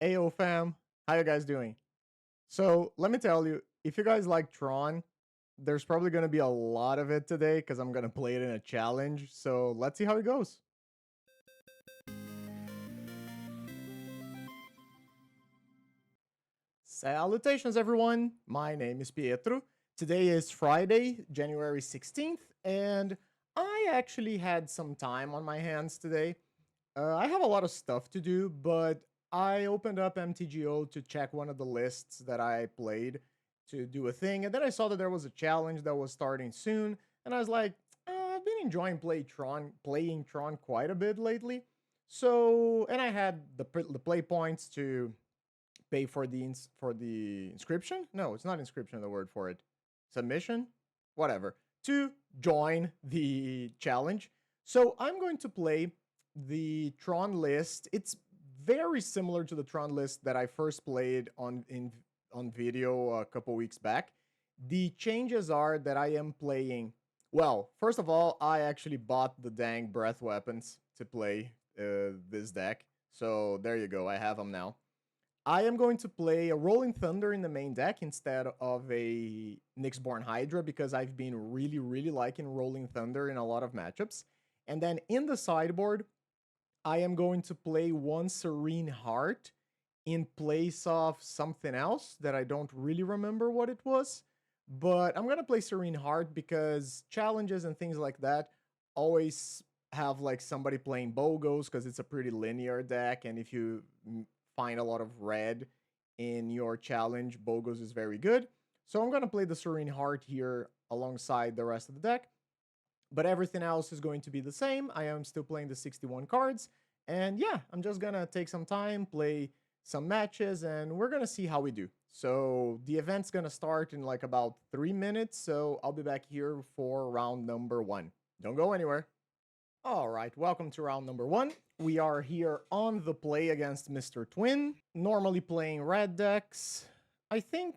Ayo fam, how you guys doing? So let me tell you, if you guys like Tron, there's probably going to be a lot of it today because I'm going to play it in a challenge. So let's see how it goes. Salutations everyone, my name is Pietro. Today is Friday, January 16th, and I actually had some time on my hands today. I have a lot of stuff to do, but I opened up MTGO to check one of the lists that I played to do a thing, and then I saw that there was a challenge that was starting soon, and I was like, I've been enjoying playing Tron quite a bit lately. So, and I had the play points to pay for the inscription. No, it's not inscription. The word for it, submission, whatever, to join the challenge. So I'm going to play the Tron list. It's very similar to the Tron list that I first played on video a couple weeks back. The changes are that I am playing. Well, first of all, I actually bought the dang breath weapons to play this deck. So there you go. I have them now. I am going to play a Rolling Thunder in the main deck instead of a Nyxborn Hydra because I've been really liking Rolling Thunder in a lot of matchups. And then in the sideboard, I am going to play one Serene Heart in place of something else that I don't really remember what it was. But I'm going to play Serene Heart because challenges and things like that always have like somebody playing Bogos because it's a pretty linear deck. And if you find a lot of red in your challenge, Bogos is very good. So I'm going to play the Serene Heart here alongside the rest of the deck. But everything else is going to be the same. I am still playing the 61 cards. And yeah, I'm just going to take some time, play some matches, and we're going to see how we do. So the event's going to start in like about 3 minutes. So I'll be back here for round number 1. Don't go anywhere. All right, welcome to round number 1. We are here on the play against MisterTwin, normally playing red decks. I think,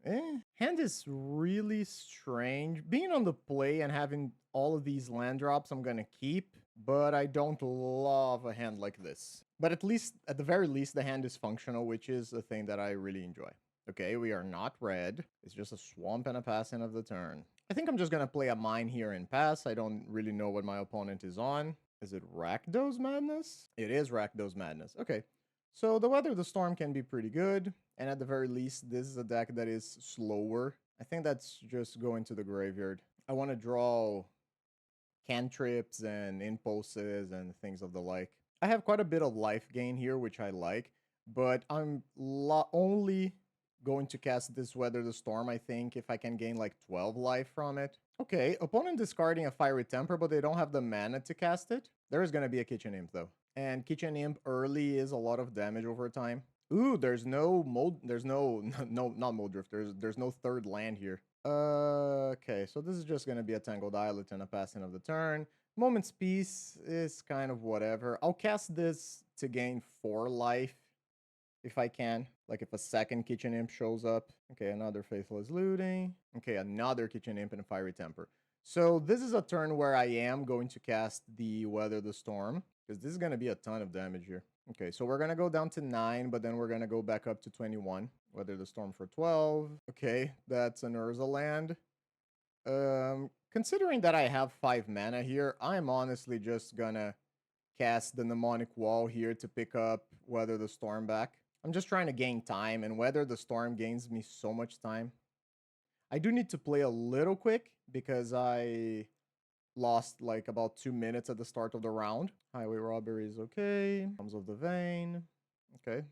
hand is really strange. Being on the play and having all of these land drops, I'm gonna keep, but I don't love a hand like this. But at the very least, the hand is functional, which is a thing that I really enjoy. Okay, we are not red. It's just a swamp and a pass in of the turn. I think I'm just going to play a mine here and pass. I don't really know what my opponent is on. Is it Rakdos Madness? It is Rakdos Madness. Okay, so the Weather the Storm can be pretty good. And at the very least, this is a deck that is slower. I think that's just going to the graveyard. I want to draw cantrips and impulses and things of the like. I have quite a bit of life gain here, which I like. But I'm only going to cast this Weather the Storm, I think, if I can gain like 12 life from it. Okay, opponent discarding a Fiery Temper, but they don't have the mana to cast it. There is going to be a Kitchen Imp, though. And Kitchen Imp early is a lot of damage over time. Ooh, there's no not Mold Drift. There's no third land here. Okay, so this is just going to be a Tangled Islet and a passing of the turn. Moment's Peace is kind of whatever. I'll cast this to gain 4 life if I can. Like if a second Kitchen Imp shows up. Okay, another Faithless Looting. Okay, another Kitchen Imp and a Fiery Temper. So this is a turn where I am going to cast the Weather the Storm, because this is going to be a ton of damage here. Okay, so we're going to go down to 9, but then we're going to go back up to 21. Weather the Storm for 12. Okay, that's an Urza land. Considering that I have 5 mana here, I'm honestly just going to cast the Mnemonic Wall here to pick up Weather the Storm back. I'm just trying to gain time, and Weather the Storm gains me so much time. I do need to play a little quick because I lost like about 2 minutes at the start of the round. Highway Robbery is okay. Comes of the Vein. Okay.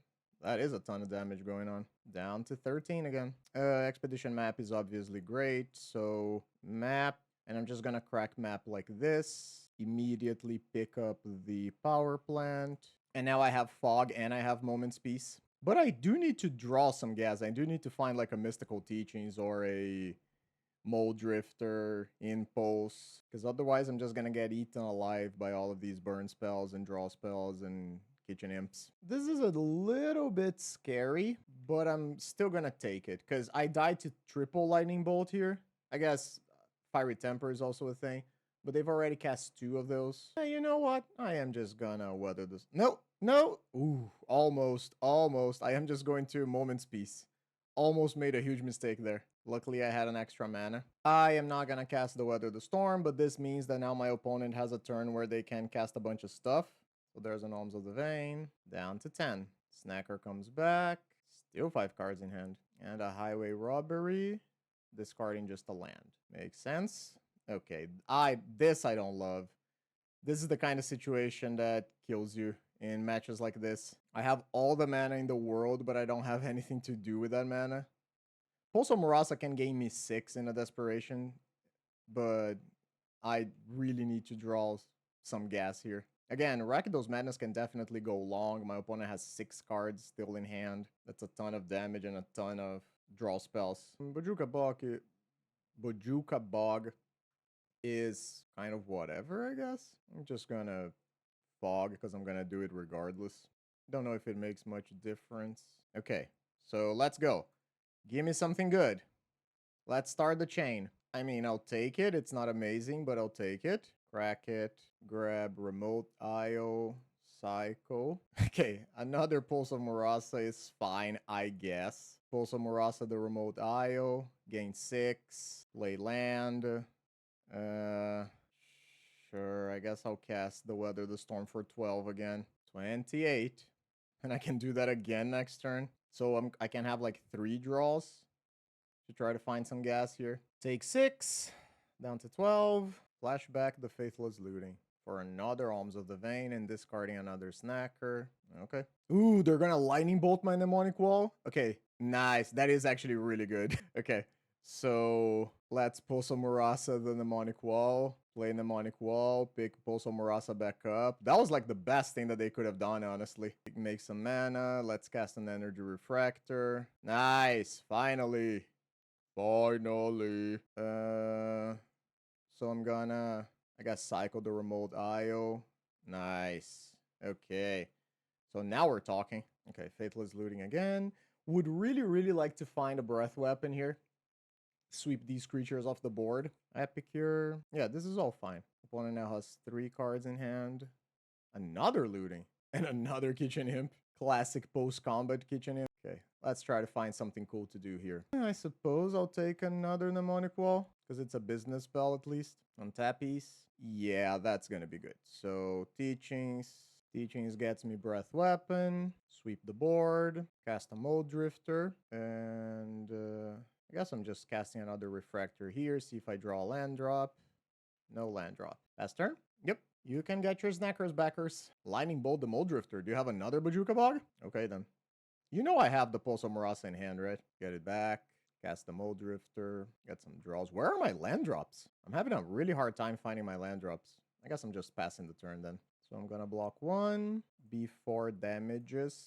That is a ton of damage going on. Down to 13 again. Expedition Map is obviously great. So map. And I'm just going to crack map like this. Immediately pick up the power plant. And now I have Fog and I have Moment's Peace. But I do need to draw some gas. I do need to find like a Mystical Teachings or a Mold Drifter, Impulse. Because otherwise I'm just going to get eaten alive by all of these burn spells and draw spells and Kitchen Imps. This is a little bit scary, but I'm still going to take it. Because I died to triple Lightning Bolt here. I guess Fiery Temper is also a thing. but they've already cast 2 of those. You know what? I am just gonna weather this. No, no. Ooh, almost, almost. I am just going to Moment's Peace. Almost made a huge mistake there. Luckily, I had an extra mana. I am not gonna cast the Weather the Storm, but this means that now my opponent has a turn where they can cast a bunch of stuff. So there's an Alms of the Vein, down to 10. Snacker comes back, still 5 cards in hand. And a Highway Robbery, discarding just a land. Makes sense. Okay, this I don't love. This is the kind of situation that kills you in matches like this. I have all the mana in the world, but I don't have anything to do with that mana. Pulse of Murasa can gain me 6 in a desperation, but I really need to draw some gas here. Again, Rakdos Madness can definitely go long. My opponent has 6 cards still in hand. That's a ton of damage and a ton of draw spells. Bojuka Bog is kind of whatever, I guess. I'm just gonna fog because I'm gonna do it regardless. Don't know if it makes much difference. Okay, so let's go. Give me something good. Let's start the chain. I mean, I'll take it. It's not amazing, but I'll take it. Crack it. Grab Remote IO. Psycho. Okay, another Pulse of Murasa is fine, I guess. Pulse of Murasa, the Remote IO. Gain 6. Play land. Sure, I guess I'll cast the Weather the Storm for 12 again. 28. And I can do that again next turn. So I can have like 3 draws to try to find some gas here. Take 6. Down to 12. Flashback the Faithless Looting for another Alms of the Vein and discarding another Snacker. Okay. Ooh, they're gonna Lightning Bolt my Mnemonic Wall? Okay, nice. That is actually really good. Okay. So let's Pulse of Murasa the Mnemonic Wall, play Mnemonic Wall, pick Pulse of Murasa back up. That was like the best thing that they could have done, honestly. Make some mana. Let's cast an Energy Refractor. Nice. Finally. Finally. So I'm gonna, I guess, cycle the Remote IO. Nice. Okay. So now we're talking. Okay, Faithless Looting again. Would really, really like to find a Breath Weapon here. Sweep these creatures off the board. Epicure. Yeah, this is all fine. Opponent now has 3 cards in hand. Another Looting. And another Kitchen Imp. Classic post-combat Kitchen Imp. Okay, let's try to find something cool to do here. I suppose I'll take another Mnemonic Wall, because it's a business spell at least. Untap piece. Yeah, that's gonna be good. So, Teachings. Teachings gets me Breath Weapon. Sweep the board. Cast a Mold Drifter. And, I guess I'm just casting another Refractor here, see if I draw a land drop. No land drop. Last turn? Yep. You can get your Snackers backers. Lightning Bolt the Mold Drifter. Do you have another Bojuka Bog? Okay, then. You know I have the Pulse of Murasa in hand, right? Get it back. Cast the Mold Drifter. Get some draws. Where are my land drops? I'm having a really hard time finding my land drops. I guess I'm just passing the turn then. So I'm gonna block 1. B4 damages.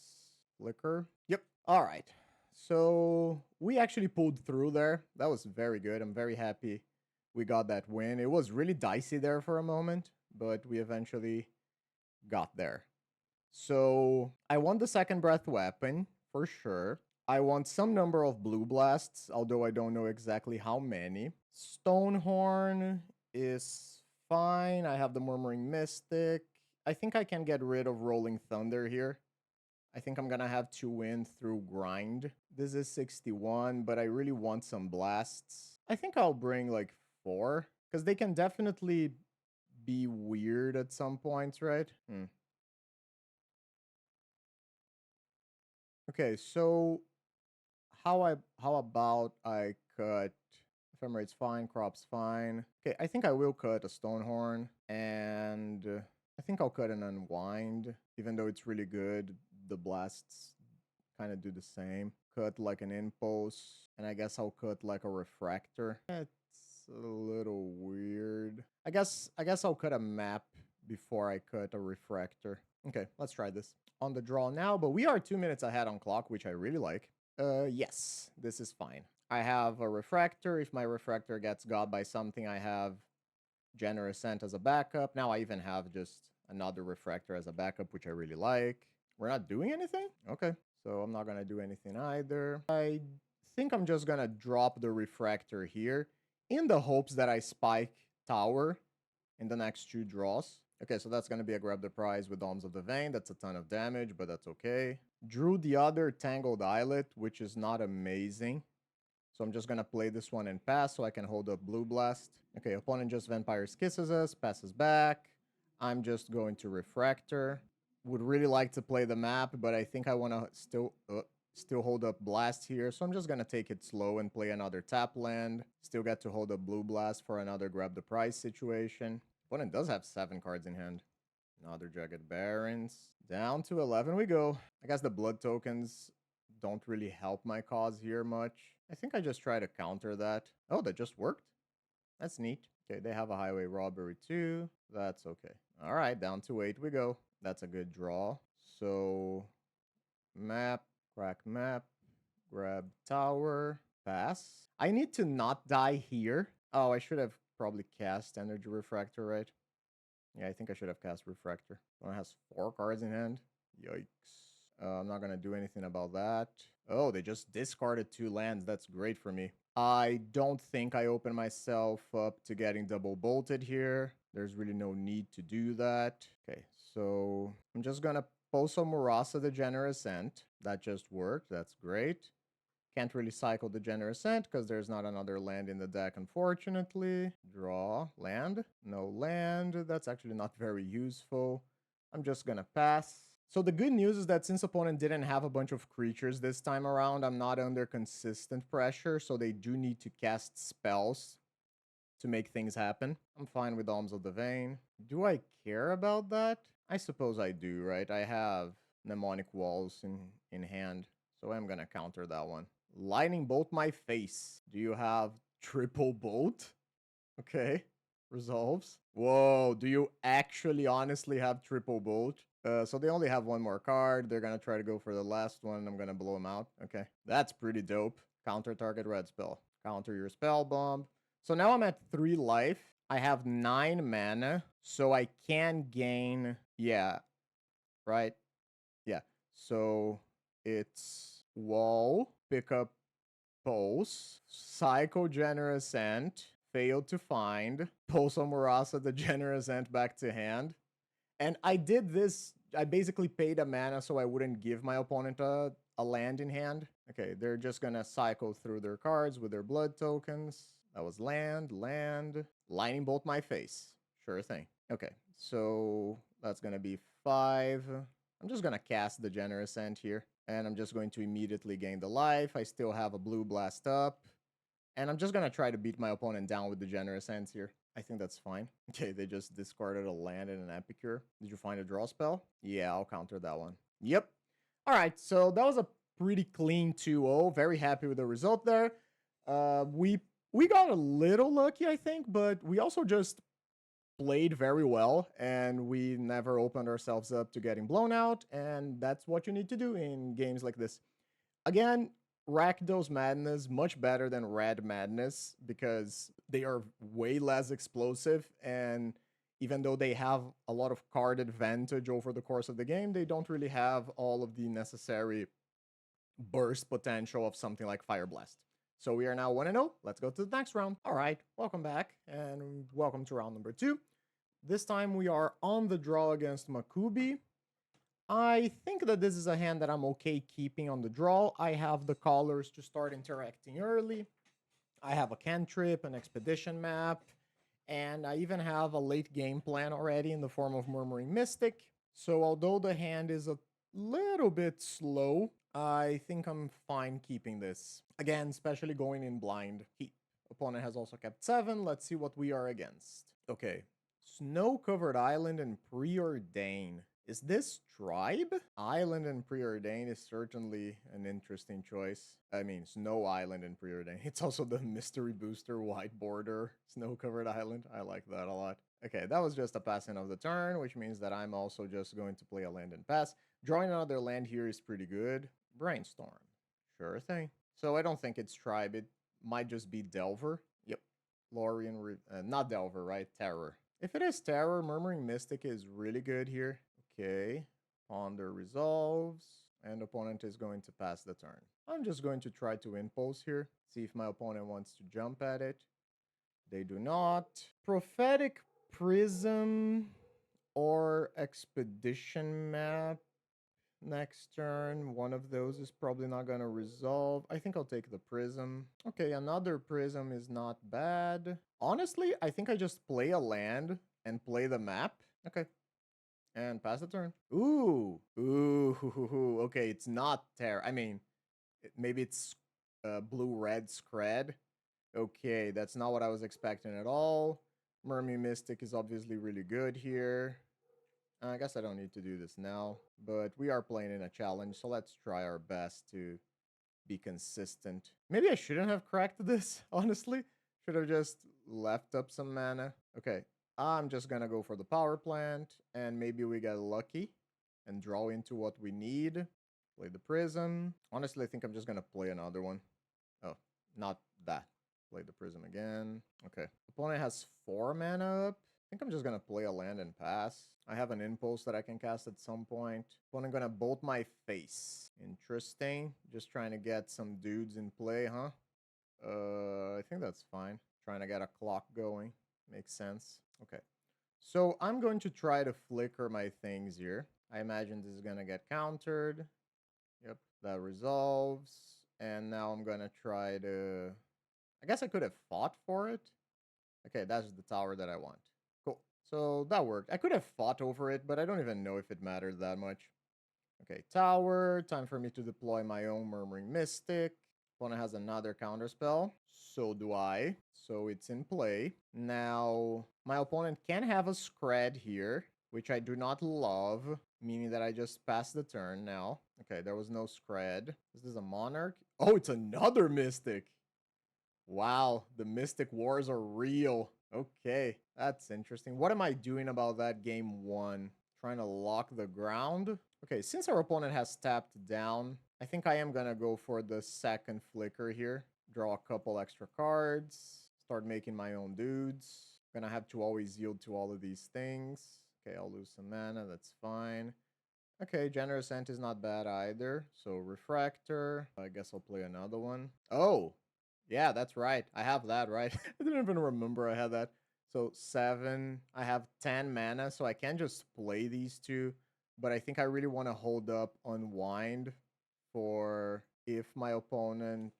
Flicker. Yep. All right. So we actually pulled through there. That was very good. I'm very happy we got that win. It was really dicey there for a moment, but we eventually got there. So I want the second Breath Weapon for sure. I want some number of Blue Blasts, although I don't know exactly how many. Stonehorn is fine. I have the Murmuring Mystic. I think I can get rid of Rolling Thunder here. I think I'm gonna have to win through grind. This is 61, but I really want some blasts. I think I'll bring like 4, because they can definitely be weird at some points, right? Okay, so how about I cut Ephemerate's fine, Crop's fine. Okay, I think I will cut a Stonehorn, and I think I'll cut an Unwind, even though it's really good. The blasts kind of do the same. Cut like an Impulse, and I guess I'll cut like a Refractor. It's a little weird. I guess I'll cut a map before I cut a Refractor. Okay, let's try this. On the draw now, but we are 2 minutes ahead on clock, which I really like. Yes, this is fine. I have a Refractor. If my Refractor gets got by something, I have Generous Scent as a backup. Now I even have just another Refractor as a backup, which I really like. We're not doing anything? Okay, so I'm not gonna do anything either. I think I'm just gonna drop the Refractor here in the hopes that I spike Tower in the next 2 draws. Okay, so that's going to be a grab the prize with Alms of the Vein. That's a ton of damage, but that's okay. Drew the other Tangled Islet, which is not amazing. So I'm just going to play this one and pass so I can hold up Blue Blast. Okay, opponent just Vampire's Kisses us, passes back. I'm just going to Refractor. Would really like to play the map, but I think I want to still hold up Blast here. So I'm just going to take it slow and play another tap land. Still get to hold up Blue Blast for another grab the prize situation. Opponent does have 7 cards in hand. Another Jagged Barons. Down to 11 we go. I guess the blood tokens don't really help my cause here much. I think I just try to counter that. Oh, that just worked? That's neat. Okay, they have a highway robbery too. That's okay. All right, down to 8 we go. That's a good draw. So, map, crack map, grab tower, pass. I need to not die here. Oh, I should have probably cast Energy Refractor, right? Yeah, I think I should have cast Refractor. One has 4 cards in hand. Yikes. I'm not going to do anything about that. Oh, they just discarded 2 lands. That's great for me. I don't think I open myself up to getting double bolted here. There's really no need to do that. Okay, so I'm just going to Poso Murasa the Generous Ent. That just worked. That's great. Can't really cycle the Generous Ent because there's not another land in the deck, unfortunately. Draw. Land. No land. That's actually not very useful. I'm just going to pass. So the good news is that since opponent didn't have a bunch of creatures this time around, I'm not under consistent pressure, so they do need to cast spells to make things happen. I'm fine with Alms of the Vein. Do I care about that? I suppose I do, right? I have Mnemonic Walls in hand, so I'm gonna counter that one. Lightning Bolt my face. Do you have Triple Bolt? Okay, resolves. Whoa, do you actually honestly have Triple Bolt? So they only have 1 more card. They're gonna try to go for the last one. I'm gonna blow them out. Okay, that's pretty dope. Counter target red spell. Counter your spell bomb. So now I'm at 3 life. I have 9 mana, so I can gain. Yeah, right. Yeah. So it's wall, pick up pulse, Psycho Generous Ent, failed to find, Poso Murasa the Generous Ent back to hand. And I did this, I basically paid a mana so I wouldn't give my opponent a land in hand. Okay, they're just gonna cycle through their cards with their blood tokens. That was land, lightning bolt my face. Sure thing. Okay, so that's gonna be 5. I'm just gonna cast the Generous Ent here. And I'm just going to immediately gain the life. I still have a blue blast up. And I'm just gonna try to beat my opponent down with the Generous Ents here. I think that's fine. Okay, they just discarded a land and an Epicure. Did you find a draw spell? Yeah, I'll counter that one. Yep. All right, so that was a pretty clean 2-0. Very happy with the result there. We got a little lucky, I think, but we also just played very well, and we never opened ourselves up to getting blown out, and that's what you need to do in games like this. Again, Rakdos Madness much better than Red Madness because they are way less explosive, and even though they have a lot of card advantage over the course of the game, they don't really have all of the necessary burst potential of something like Fire Blast. So we are now 1-0. Let's go to the next round. All right, welcome back, and welcome to round number 2. This time we are on the draw against Makoobi. I think that this is a hand that I'm okay keeping on the draw. I have the colors to start interacting early. I have a cantrip, an expedition map, and I even have a late game plan already in the form of Murmuring Mystic. So although the hand is a little bit slow, I think I'm fine keeping this. Again, especially going in blind. Opponent has also kept 7. Let's see what we are against. Okay. Snow-covered island and preordain. Is this tribe? Island and preordain is certainly an interesting choice. I mean, Snow Island and preordain. It's also the mystery booster white border snow-covered island. I like that a lot. Okay, that was just a passing of the turn, which means that I'm also just going to play a land and pass. Drawing another land here is pretty good. Brainstorm. Sure thing. So I don't think it's tribe. It might just be Delver. Yep. Lorien, not Delver, right? Terror. If it is Terror, Murmuring Mystic is really good here. Okay. Ponder resolves. And opponent is going to pass the turn. I'm just going to try to impulse here. See if my opponent wants to jump at it. They do not. Prophetic Prism or Expedition map next turn. One of those is probably not going to resolve. I think I'll take the Prism. Okay, another Prism is not bad. Honestly, I think I just play a land and play the map. Okay. And pass the turn. Ooh. Ooh. Okay, it's not I mean, maybe it's blue-red Scred. Okay, that's not what I was expecting at all. Mermy Mystic is obviously really good here. I guess I don't need to do this now, but we are playing in a challenge, so let's try our best to be consistent. Maybe I shouldn't have cracked this, honestly. Should have just left up some mana. Okay, I'm just gonna go for the power plant, and maybe we get lucky and draw into what we need. Play the Prism. Honestly, I think I'm just gonna play another one. Oh, not that. Play the Prism again. Okay, opponent has 4 mana up. I think I'm just gonna play a land and pass. I have an impulse that I can cast at some point. Opponent gonna bolt my face. Interesting. Just trying to get some dudes in play, huh? I think that's fine. Trying to get a clock going. Makes sense. Okay. So I'm going to try to flicker my things here. I imagine this is gonna get countered. Yep, that resolves. And now I'm gonna try to... I guess I could have fought for it. Okay, that's the tower that I want. Cool. So that worked. I could have fought over it, but I don't even know if it matters that much. Okay, tower. Time for me to deploy my own Murmuring Mystic. Opponent has another counterspell. So do I. So it's in play. Now, my opponent can have a Scred here, which I do not love, meaning that I just passed the turn now. Okay, there was no Scred. Is this a Monarch? Oh, it's another Mystic. Wow, the Mystic Wars are real. Okay, that's interesting. What am I doing about that game 1? Trying to lock the ground? Okay, since our opponent has tapped down, I think I am gonna go for the second flicker here. Draw a couple extra cards. Start making my own dudes. Gonna have to always yield to all of these things. Okay, I'll lose some mana, that's fine. Okay, Generous Ant is not bad either. So Refractor. I guess I'll play another one. Oh! Yeah, that's right. I have that, right? I didn't even remember I had that. So 7. I have 10 mana, so I can just play these two. But I think I really want to hold up Unwind for if my opponent...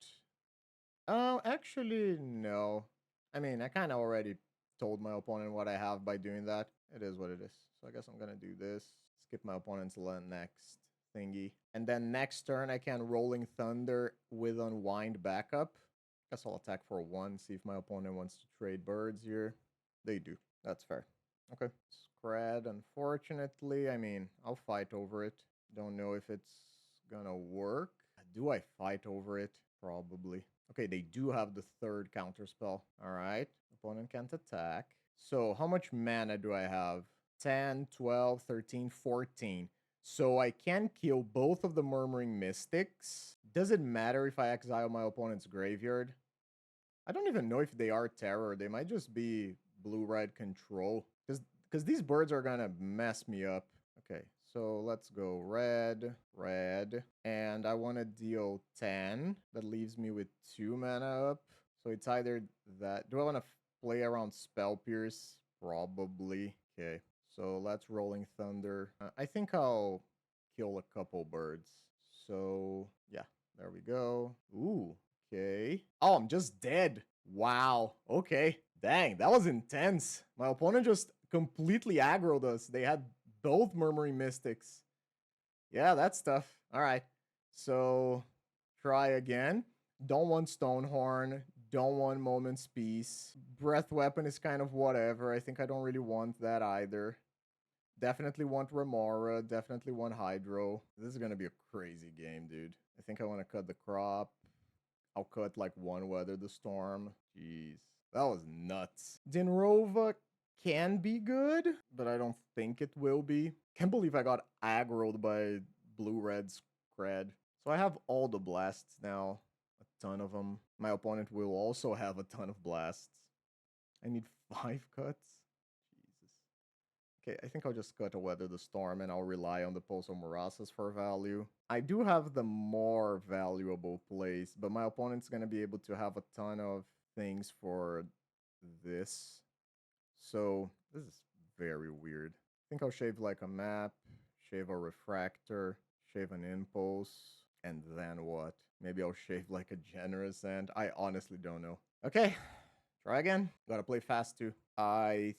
Oh, actually, no. I mean, I kind of already told my opponent what I have by doing that. It is what it is. So I guess I'm going to do this. Skip my opponent's next thingy. And then next turn, I can Rolling Thunder with Unwind backup. Guess I'll attack for 1, see if my opponent wants to trade birds here. They do. That's fair. Okay. Scred, unfortunately. I mean, I'll fight over it. Don't know if it's gonna work. Do I fight over it? Probably. Okay, they do have the third counterspell. Alright. Opponent can't attack. So, how much mana do I have? 10, 12, 13, 14. So I can kill both of the Murmuring Mystics. Does it matter if I exile my opponent's graveyard? I don't even know if they are terror. They might just be blue-red control. Because these birds are gonna mess me up. Okay, so let's go red, red. And I want to deal 10. That leaves me with 2 mana up. So it's either that... Do I want to play around Spell Pierce? Probably. Okay, so let's Rolling Thunder. I think I'll kill a couple birds. So, yeah, there we go. Ooh. Okay. Oh, I'm just dead. Wow. Okay. Dang, that was intense. My opponent just completely aggroed us. They had both Murmuring Mystics. Yeah, that's tough. All right. So, try again. Don't want Stonehorn. Don't want Moment's Peace. Breath Weapon is kind of whatever. I think I don't really want that either. Definitely want Remora. Definitely want Hydro. This is going to be a crazy game, dude. I think I want to cut the crop. I'll cut like 1 Weather the Storm. Jeez. That was nuts. Dinrova can be good, but I don't think it will be. Can't believe I got aggroed by blue-red Scred. So I have all the blasts now. A ton of them. My opponent will also have a ton of blasts. I need 5 cuts. Jesus. Okay, I think I'll just cut a Weather the Storm and I'll rely on the Pulse of Morasas for value. I do have the more valuable plays, but my opponent's going to be able to have a ton of things for this. So this is very weird. I think I'll shave like a map, shave a refractor, shave an impulse, and then what? Maybe I'll shave like a generous end. I honestly don't know. Okay, try again. Gotta play fast too. I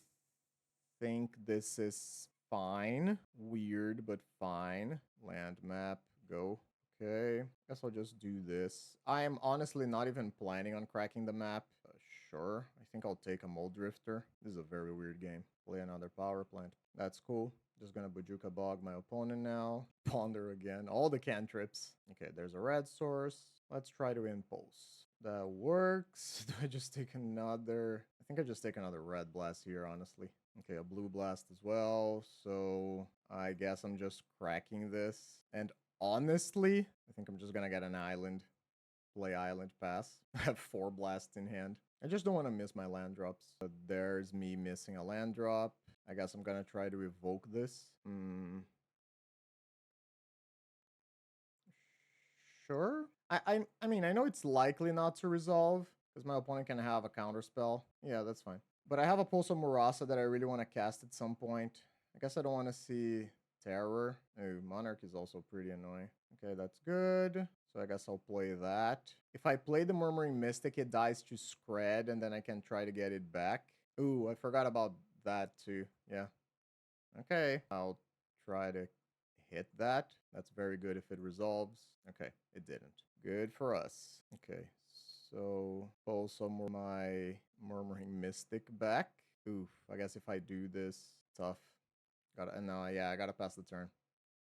think this is fine. Weird, but fine. Land map, go. Okay, guess I'll just do this. I am honestly not even planning on cracking the map. Sure, I think I'll take a Mold Drifter. This is a very weird game. Play another power plant. That's cool. Just gonna Bajuka Bog my opponent now. Ponder again. All the cantrips. Okay, there's a red source. Let's try to impulse. That works. Do I just take another? I think I just take another red blast here, honestly. Okay, a blue blast as well. So I guess I'm just cracking this. And honestly, I think I'm just gonna get an island. Play island pass. I have 4 blasts in hand. I just don't want to miss my land drops. But there's me missing a land drop. I guess I'm gonna try to evoke this. Sure. I mean, I know it's likely not to resolve because my opponent can have a counter spell. Yeah, that's fine. But I have a Pulse of Murasa that I really want to cast at some point. I guess I don't want to see Terror. Oh, Monarch is also pretty annoying. Okay, that's good. So I guess I'll play that. If I play the Murmuring Mystic, it dies to Scred, and then I can try to get it back. Ooh, I forgot about that too. Yeah. Okay, I'll try to hit that. That's very good if it resolves. Okay, it didn't. Good for us. Okay, so pull some of my Murmuring Mystic back. Oof, I guess if I do this, tough. No, yeah, I gotta pass the turn.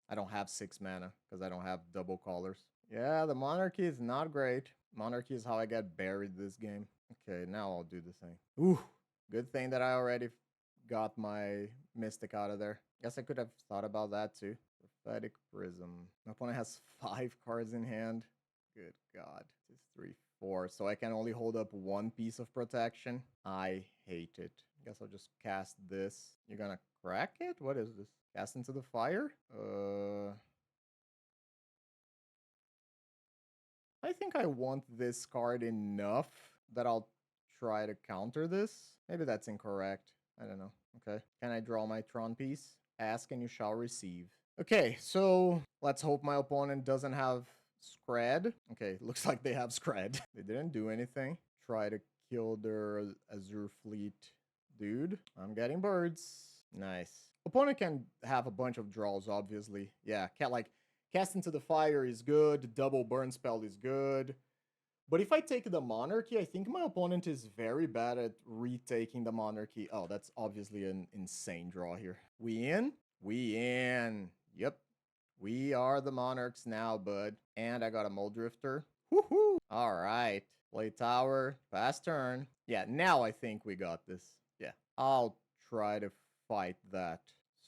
I don't have 6 mana because I don't have double callers. Yeah, the Monarchy is not great. Monarchy is how I get buried this game. Okay, now I'll do the thing. Ooh, good thing that I already got my Mystic out of there. Guess I could have thought about that too. Prophetic Prism. My opponent has 5 cards in hand. Good God. 2, 3, 4. So I can only hold up 1 piece of protection. I hate it. Guess I'll just cast this. You're gonna crack it? What is this? Cast into the fire? I think I want this card enough that I'll try to counter this. Maybe that's incorrect. I don't know. Okay. Can I draw my Tron piece? Ask and you shall receive. Okay, so let's hope my opponent doesn't have Scred. Okay, looks like they have Scred. They didn't do anything. Try to kill their Azure Fleet dude. I'm getting birds. Nice. Opponent can have a bunch of draws, obviously. Yeah, can't like Cast into the Fire is good. Double Burn Spell is good. But if I take the Monarchy, I think my opponent is very bad at retaking the Monarchy. Oh, that's obviously an insane draw here. We in? We in. Yep. We are the Monarchs now, bud. And I got a Mold Drifter. Woohoo! All right. Play tower. Fast turn. Yeah, now I think we got this. Yeah. I'll try to fight that.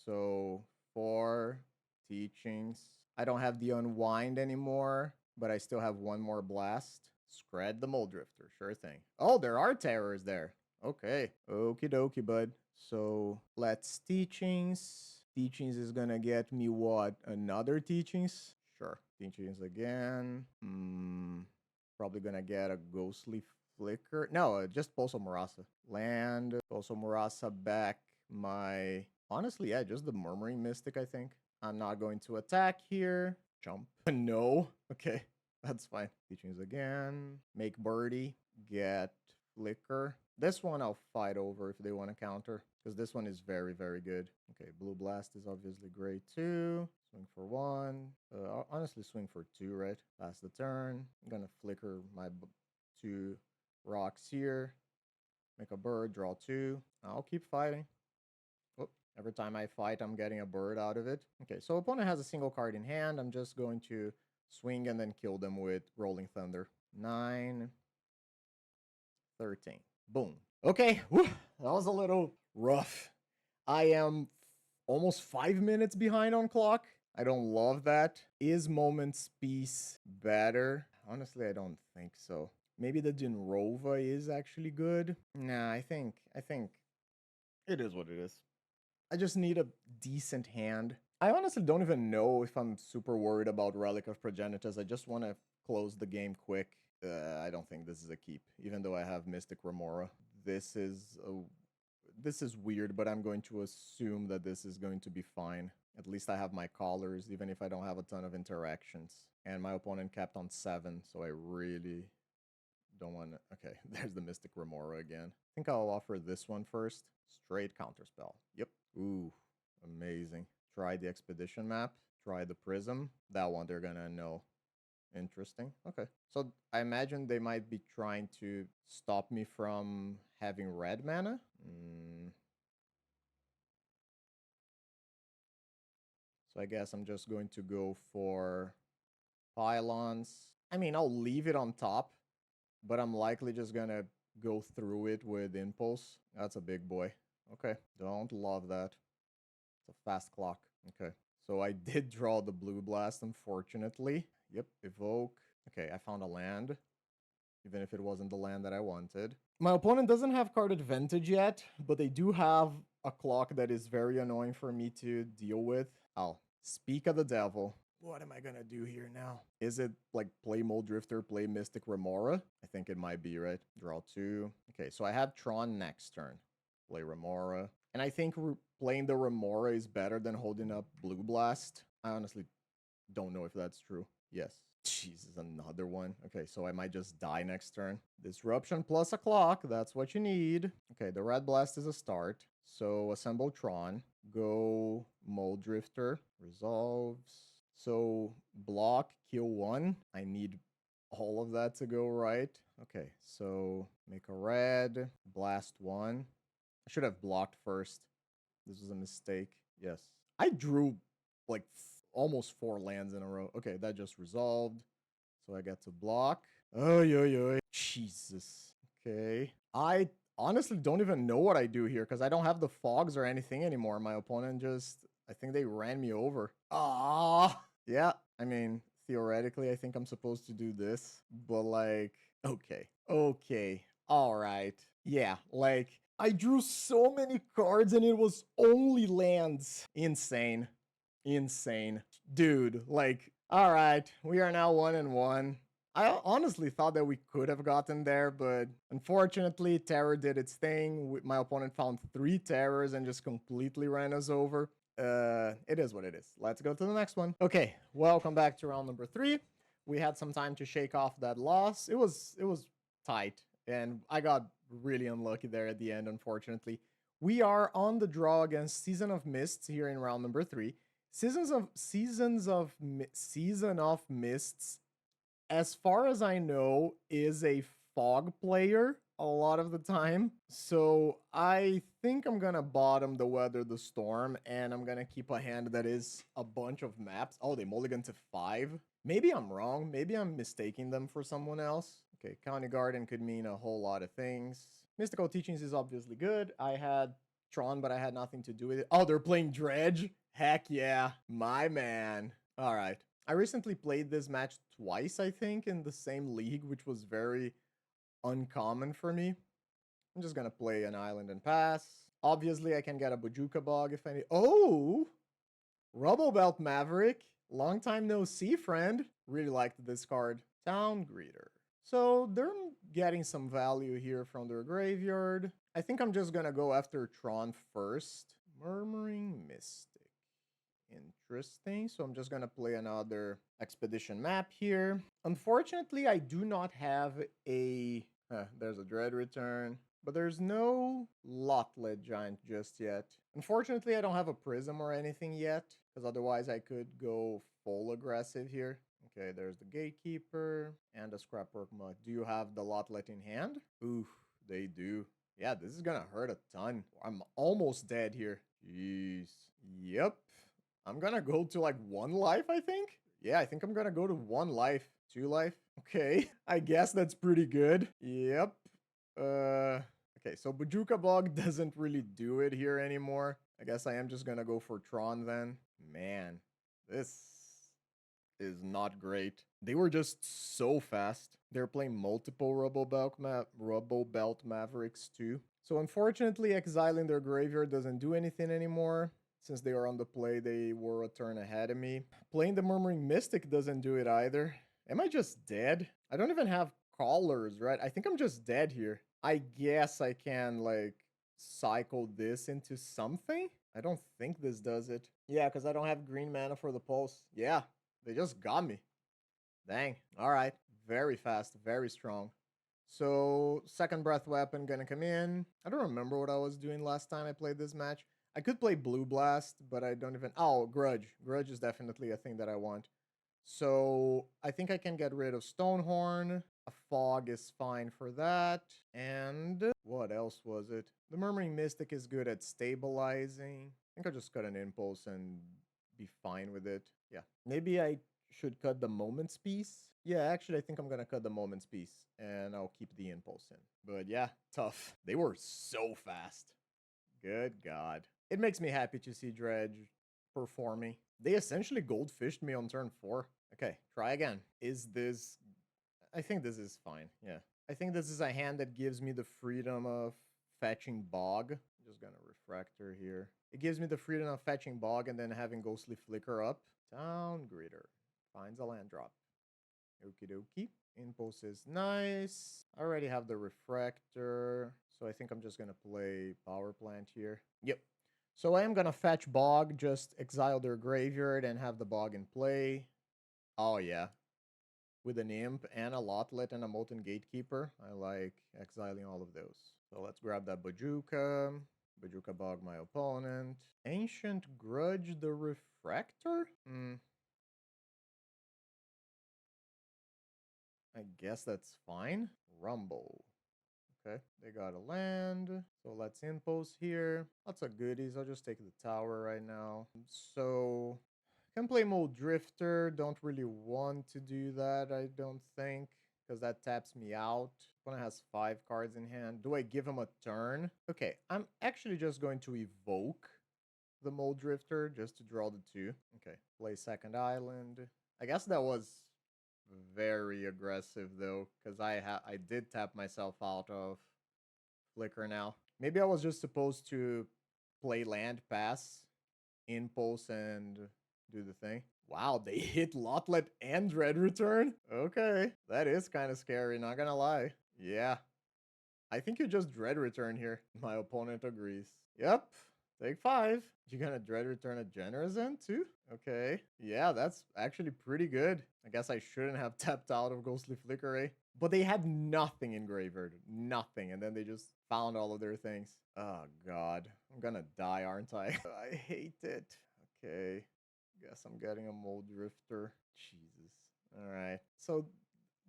So, 4 teachings. I don't have the Unwind anymore, but I still have 1 more blast. Scred the Mold Drifter. Sure thing. Oh, there are terrors there. Okay. Okie dokie, bud. So, let's teachings. Teachings is gonna get me what? Another teachings? Sure. Teachings again. Probably gonna get a Ghostly Flicker. No, just Pulse of Murasa. Land. Pulse of Murasa back. My... Honestly, yeah, just the Murmuring Mystic, I think. I'm not going to attack here. Jump. No. Okay. That's fine. Teachings again. Make birdie. Get Flicker. This one I'll fight over if they want to counter, because this one is very, very good. Okay, Blue Blast is obviously great too. Swing for 1. I'll honestly swing for 2, right? Pass the turn. I'm going to flicker my 2 rocks here. Make a bird, draw 2. I'll keep fighting. Whoop. Every time I fight, I'm getting a bird out of it. Okay, so opponent has a single card in hand. I'm just going to swing and then kill them with Rolling Thunder. 9, 13. Boom. Okay, whew, that was a little rough. I am almost 5 minutes behind on clock. I don't love that. Is Moment's Peace better? Honestly, I don't think so. Maybe the Jinrova is actually good. Nah, I think it is what it is. I just need a decent hand. I honestly don't even know if I'm super worried about Relic of Progenitus. I just want to close the game quick. I don't think this is a keep, even though I have Mystic Remora. This is this is weird, but I'm going to assume that this is going to be fine. At least I have my collars, even if I don't have a ton of interactions. And my opponent capped on 7, so I really don't want to... Okay, there's the Mystic Remora again. I think I'll offer this one first. Straight counterspell. Yep. Ooh, amazing. Try the Expedition map. Try the Prism. That one they're gonna know. Interesting. Okay. So I imagine they might be trying to stop me from having red mana. So I guess I'm just going to go for pylons. I mean, I'll leave it on top, but I'm likely just gonna go through it with impulse. That's a big boy. Okay. Don't love that. It's a fast clock. Okay. So I did draw the blue blast, unfortunately. Yep, evoke. Okay, I found a land, even if it wasn't the land that I wanted. My opponent doesn't have card advantage yet, but they do have a clock that is very annoying for me to deal with. Oh, speak of the devil. What am I gonna do here now? Is it like play Muldrifter, play Mystic Remora? I think it might be, right? Draw 2. Okay, so I have Tron next turn. Play Remora. And I think playing the Remora is better than holding up Blue Blast. I honestly don't know if that's true. Yes. Jesus, another one. Okay, so I might just die next turn. Disruption plus a clock. That's what you need. Okay, the Red Blast is a start. So assemble Tron. Go Muldrifter. Resolves. So block, kill 1. I need all of that to go right. Okay, so make a red. Blast 1. I should have blocked first. This was a mistake. Yes. I drew like almost 4 lands in a row. Okay, that just resolved. So I get to block. Oh, yo. Jesus. Okay. I honestly don't even know what I do here because I don't have the fogs or anything anymore. My opponent just... I think they ran me over. Ah. Yeah, I mean, theoretically, I think I'm supposed to do this. But like, okay. All right. Yeah, like... I drew so many cards and it was only lands. Insane. Dude, like, all right, we are now 1-1. I honestly thought that we could have gotten there, but unfortunately, Terror did its thing. My opponent found 3 Terrors and just completely ran us over. It is what it is. Let's go to the next one. Okay, welcome back to round number 3. We had some time to shake off that loss. It was tight, and I got really unlucky there at the end, unfortunately. We are on the draw against Season of Mists here in round number 3. Season of Mists, as far as I know, is a fog player a lot of the time. So I think I'm gonna bottom the Weather the Storm, and I'm gonna keep a hand that is a bunch of maps. Oh, they mulligan to 5. Maybe I'm wrong. Maybe I'm mistaking them for someone else. Okay, County Garden could mean a whole lot of things. Mystical Teachings is obviously good. I had Tron, but I had nothing to do with it. Oh, they're playing Dredge? Heck yeah, my man. All right. I recently played this match twice, I think, in the same league, which was very uncommon for me. I'm just gonna play an island and pass. Obviously, I can get a Bojuka Bog if any. Oh! Rubble Belt Maverick. Long time no see, friend. Really liked this card. Town Greeter. So they're getting some value here from their graveyard. I think I'm just gonna go after Tron first. Murmuring Mystic. Interesting. So I'm just gonna play another expedition map here. Unfortunately, I do not have a... there's a Dread Return. But there's no Lotlet Giant just yet. Unfortunately, I don't have a Prism or anything yet, because otherwise I could go full aggressive here. Okay, there's the Gatekeeper and a Scrapwork Mud. Do you have the Lotlet in hand? Oof, they do. Yeah, this is gonna hurt a ton. I'm almost dead here. Jeez. Yep. I'm gonna go to like 1 life, I think. Yeah, I think I'm gonna go to 1 life. 2 life. Okay, I guess that's pretty good. Yep. Okay, so Bojuka Bog doesn't really do it here anymore. I guess I am just gonna go for Tron then. Man, this is not great. They were just so fast. They're playing multiple Rubble Belt Mavericks too. So unfortunately, exiling their graveyard doesn't do anything anymore. Since they are on the play, they were a turn ahead of me. Playing the Murmuring Mystic doesn't do it either. Am I just dead? I don't even have callers, right? I think I'm just dead here. I guess I can, like, cycle this into something. I don't think this does it. Yeah, because I don't have green mana for the pulse. Yeah, they just got me. Dang. All right. Very fast, very strong. So, second breath weapon gonna come in. I don't remember what I was doing last time I played this match. I could play Blue Blast, but I don't even... Oh, Grudge. Grudge is definitely a thing that I want. So, I think I can get rid of Stonehorn. A Fog is fine for that. And what else was it? The Murmuring Mystic is good at stabilizing. I think I'll just cut an Impulse and be fine with it. Yeah. Maybe I should cut the Moments piece. Yeah, actually, I think I'm gonna cut the Moments piece, and I'll keep the Impulse in. But yeah, tough. They were so fast. Good God. It makes me happy to see Dredge performing. They essentially goldfished me on turn 4. Okay, try again. Is this... I think this is fine, yeah. I think this is a hand that gives me the freedom of fetching Bog. I'm just gonna Refractor here. It gives me the freedom of fetching Bog and then having Ghostly Flicker up. Town Greeter. Finds a land drop. Okie dokie. Impulse is nice. I already have the Refractor, so I think I'm just gonna play Power Plant here. Yep. So I am gonna fetch Bog, just exile their graveyard and have the Bog in play. Oh yeah. With an Imp and a Lotlet and a Molten Gatekeeper. I like exiling all of those. So let's grab that Bojuka. Bojuka Bog my opponent. Ancient Grudge the Refractor? I guess that's fine. Rumble. Okay, they got a land. So let's impulse here. Lots of goodies. I'll just take the tower right now. So can play Mold Drifter. Don't really want to do that, I don't think, because that taps me out. Opponent has 5 cards in hand. Do I give him a turn? Okay, I'm actually just going to evoke the Mold Drifter just to draw the 2. Okay, play second island. I guess that was very aggressive though, because I did tap myself out of Flicker now. Maybe I was just supposed to play land, pass, impulse, and do the thing. Wow, they hit Lotlet and Dread Return? Okay, that is kind of scary, not gonna lie. Yeah, I think you just Dread Return here. My opponent agrees. Yep, take 5. You're gonna Dread Return a Generous End too? Okay. Yeah, that's actually pretty good. I guess I shouldn't have tapped out of Ghostly Flicker, eh? But they had nothing in graveyard. Nothing. And then they just found all of their things. Oh, God. I'm gonna die, aren't I? I hate it. Okay. Guess I'm getting a Mold Drifter. Jesus. Alright. So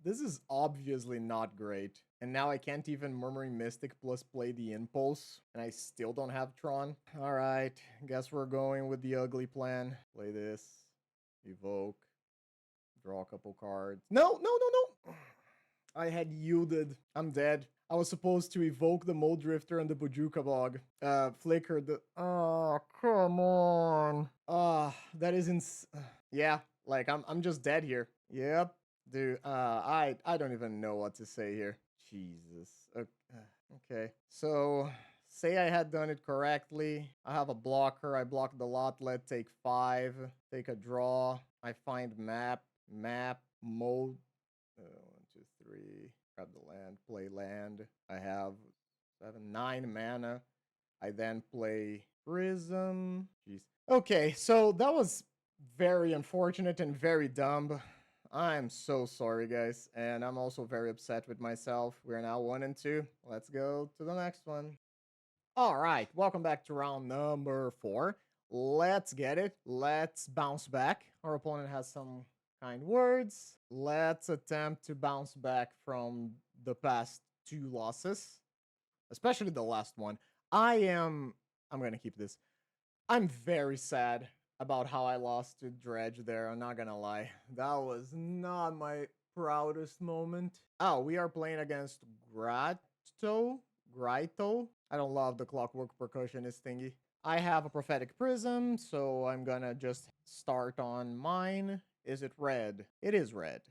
this is obviously not great. And now I can't even Murmuring Mystic plus play the Impulse. And I still don't have Tron. Alright, guess we're going with the ugly plan. Play this. Evoke. Draw a couple cards. No! I had yielded. I'm dead. I was supposed to evoke the Mold Drifter and the Bojuka Bog. Flicker the... Oh, come on. That isn't... Yeah, like, I'm just dead here. Yep. Dude, I don't even know what to say here. Jesus. Okay. So, say I had done it correctly. I have a blocker. I block the Lotlet, take 5. Take a draw. I find map, mode. 1, 2, 3. Grab the land, play land. I have 9 mana. I then play Prism. Jeez. Okay, so that was very unfortunate and very dumb. I'm so sorry, guys, and I'm also very upset with myself. We're now 1 and 2. Let's go to the next one. All right, welcome back to round number 4. Let's get it. Let's bounce back. Our opponent has some kind words. Let's attempt to bounce back from the past 2 losses, especially the last one. I'm going to keep this. I'm very sad about how I lost to Dredge there. I'm not gonna lie. That was not my proudest moment. Oh, we are playing against grajtow. I don't love the Clockwork Percussionist thingy. I have a Prophetic Prism, so I'm gonna just start on mine. Is it red? It is red.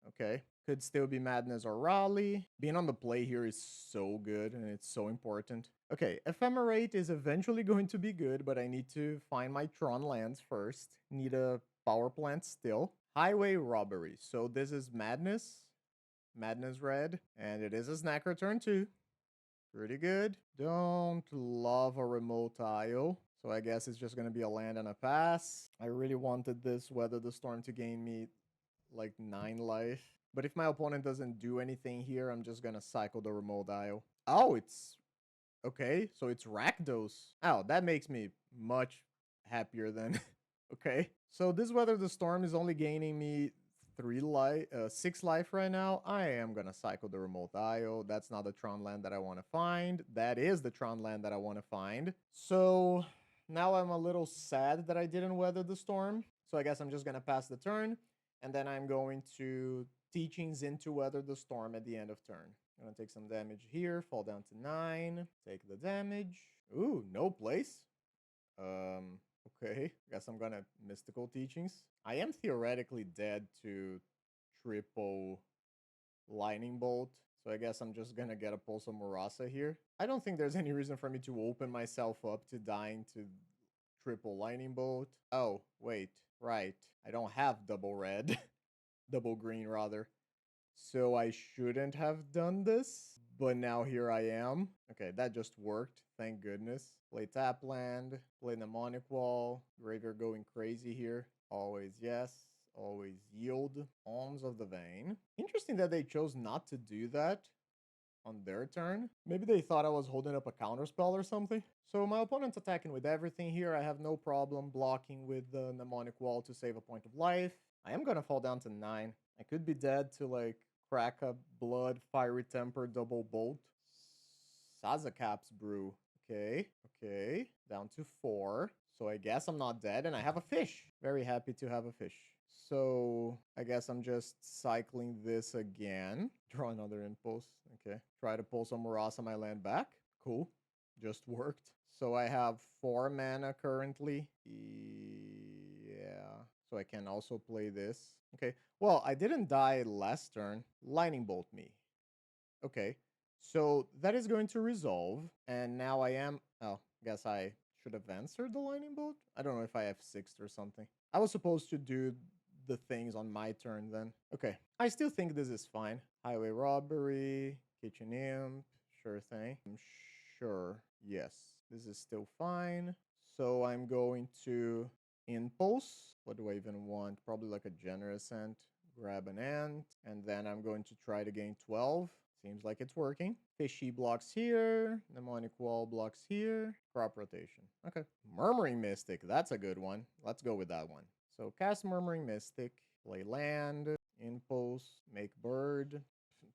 Okay. Could still be Madness or Raleigh. Being on the play here is so good, and it's so important. Okay, Ephemerate is eventually going to be good, but I need to find my Tron lands first. Need a power plant still. Highway Robbery. So this is Madness. Madness red. And it is a Snacker turn 2. Pretty good. Don't love a remote IO. So I guess it's just going to be a land and a pass. I really wanted this Weather the Storm to gain me like 9 life. But if my opponent doesn't do anything here, I'm just going to cycle the remote IO. Oh, it's... Okay, so it's Rakdos. Oh, that makes me much happier then. Okay. So this Weather the Storm is only gaining me 6 life right now. I am gonna cycle the remote IO. That's not the Tron land that I want to find. That is the Tron land that I want to find. So now I'm a little sad that I didn't Weather the Storm. So I guess I'm just gonna pass the turn, and then I'm going to Teachings into Weather the Storm at the end of turn. I'm gonna take some damage here, fall down to 9, take the damage. Ooh, no place. Okay. Guess I'm gonna Mystical Teachings. I am theoretically dead to triple Lightning Bolt, so I guess I'm just gonna get a Pulse of Murasa here. I don't think there's any reason for me to open myself up to dying to triple Lightning Bolt. Oh, wait. Right. I don't have double red. Double green, rather. So I shouldn't have done this, but now here I am. Okay, that just worked. Thank goodness. Play tap land, play mnemonic wall. Graveyard going crazy here. Always yes. Always yield. Alms of the Vein. Interesting that they chose not to do that on their turn. Maybe they thought I was holding up a counterspell or something. So my opponent's attacking with everything here. I have no problem blocking with the mnemonic wall to save a point of life. I am gonna fall down to 9. I could be dead to like crack a blood, fiery temper, double bolt. Sazakap's brew. Okay, okay. Down to 4. So I guess I'm not dead, and I have a fish. Very happy to have a fish. So I guess I'm just cycling this again. Draw another impulse. Okay. Try to pull some Murasa on my land back. Cool. Just worked. So I have 4 mana currently. Yeah. So I can also play this. Okay. Well, I didn't die last turn. Lightning Bolt me. Okay. So that is going to resolve. And now I am... Oh, guess I should have answered the Lightning Bolt. I don't know if I have 6th or something. I was supposed to do the things on my turn then. Okay. I still think this is fine. Highway Robbery, Kitchen Imp, sure thing. I'm sure. Yes. This is still fine. So I'm going to Impulse. What do I even want? Probably like a Generous Ant. Grab an Ant. And then I'm going to try to gain 12. Seems like it's working. Fishy blocks here. Mnemonic Wall blocks here. Crop Rotation. Okay. Murmuring Mystic. That's a good one. Let's go with that one. So cast Murmuring Mystic. Play land. Impulse. Make bird.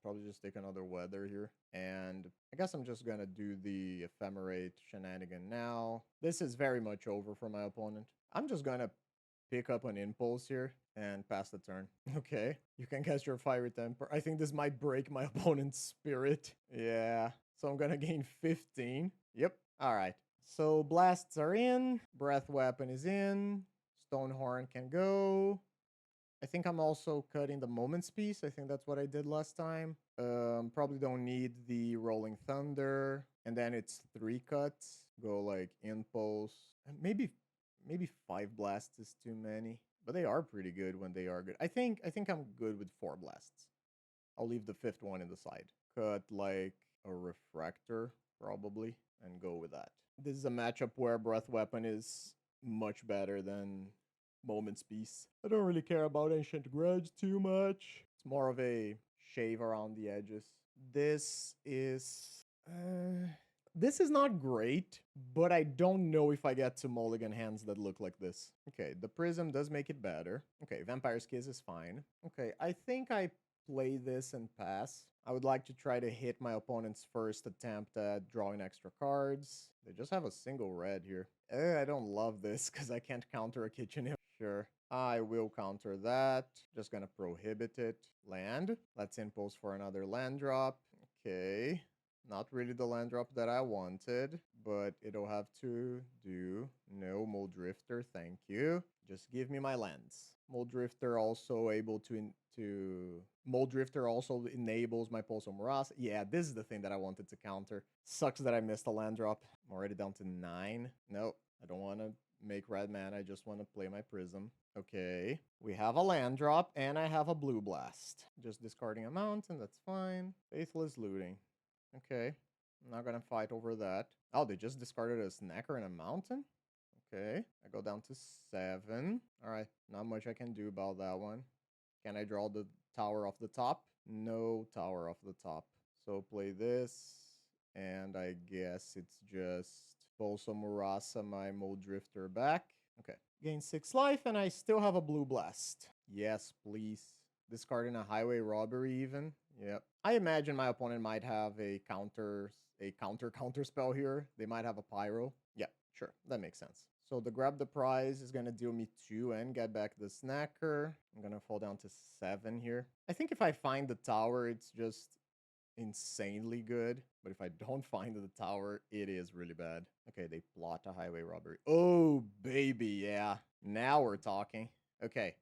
Probably just take another weather here. And I guess I'm just gonna do the Ephemerate shenanigan now. This is very much over for my opponent. I'm just gonna pick up an impulse here and pass the turn. Okay, you can cast your Fiery Temper. I think this might break my opponent's spirit. Yeah, so I'm gonna gain 15. Yep, all right. So blasts are in, Breath Weapon is in, Stonehorn can go. I think I'm also cutting the Moment's Piece. I think that's what I did last time. Probably don't need the Rolling Thunder. And then it's 3 cuts. Go like Impulse. Maybe 5 blasts is too many. But they are pretty good when they are good. I think I'm good with 4 blasts. I'll leave the 5th one in the side. Cut like a Refractor, probably, and go with that. This is a matchup where Breath Weapon is much better than Moment's Peace. I don't really care about Ancient Grudge too much. It's more of a shave around the edges. This is... this is not great, but I don't know if I get to mulligan hands that look like this. Okay, the Prism does make it better. Okay, Vampire's Kiss is fine. Okay, I think I play this and pass. I would like to try to hit my opponent's first attempt at drawing extra cards. They just have a single red here. I don't love this because I can't counter a Kitchen Imp. Sure, I will counter that. Just gonna prohibit it. Land. Let's impulse for another land drop. Okay. Not really the land drop that I wanted, but it'll have to do. No, Mold Drifter, thank you. Just give me my lands. Mold Drifter also able to Mold Drifter also enables my Pulse of Murasa. Yeah, this is the thing that I wanted to counter. Sucks that I missed a land drop. I'm already down to 9. Nope, I don't want to make red mana. I just want to play my Prism. Okay, we have a land drop, and I have a Blue Blast. Just discarding a mountain, that's fine. Faithless Looting. Okay. I'm not gonna fight over that. Oh, they just discarded a snacker and a mountain? Okay, I go down to 7. All right, not much I can do about that one. Can I draw the tower off the top? No tower off the top. So play this, and I guess it's just Bolsa Murasa, my Mold Drifter back. Okay, gain 6 life, and I still have a Blue Blast. Yes, please. Discarding a Highway Robbery even. Yep. I imagine my opponent might have a counter spell here. They might have a Pyro. Yeah, sure. That makes sense. So the grab the prize is going to deal me 2 and get back the snacker. I'm going to fall down to 7 here. I think if I find the tower, it's just insanely good. But if I don't find the tower, it is really bad. Okay, they plot a highway robbery. Oh, baby, yeah. Now we're talking. Okay,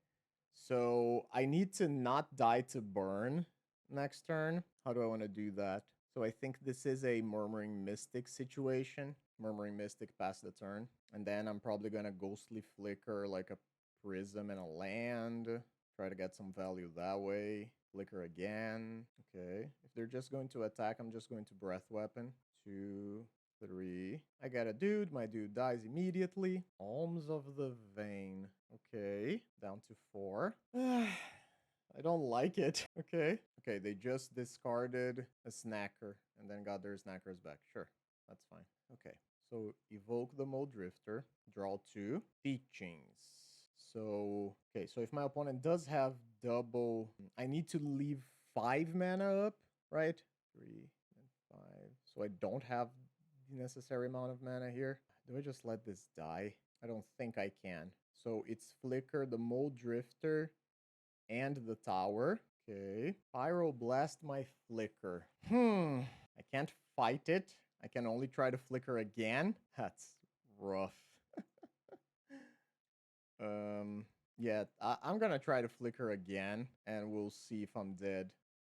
so I need to not die to burn next turn. How do I want to do that? So I think this is a Murmuring Mystic situation. Murmuring Mystic pass the turn. And then I'm probably going to Ghostly Flicker like a Prism and a land. Try to get some value that way. Flicker again. Okay. If they're just going to attack, I'm just going to Breath Weapon. 2, 3. I got a dude. My dude dies immediately. Alms of the Vein. Okay. Down to 4. I don't like it. Okay. Okay, they just discarded a snacker and then got their snackers back. Sure, that's fine. Okay, so evoke the Mold Drifter. Draw 2. Teachings. So, okay, so if my opponent does have double, I need to leave 5 mana up, right? 3 and 5. So I don't have the necessary amount of mana here. Do I just let this die? I don't think I can. So it's Flicker, the Mold Drifter, and the tower. Okay. Pyroblast my Flicker. I can't fight it. I can only try to Flicker again. That's rough. Yeah, I'm gonna try to Flicker again, and we'll see if I'm dead.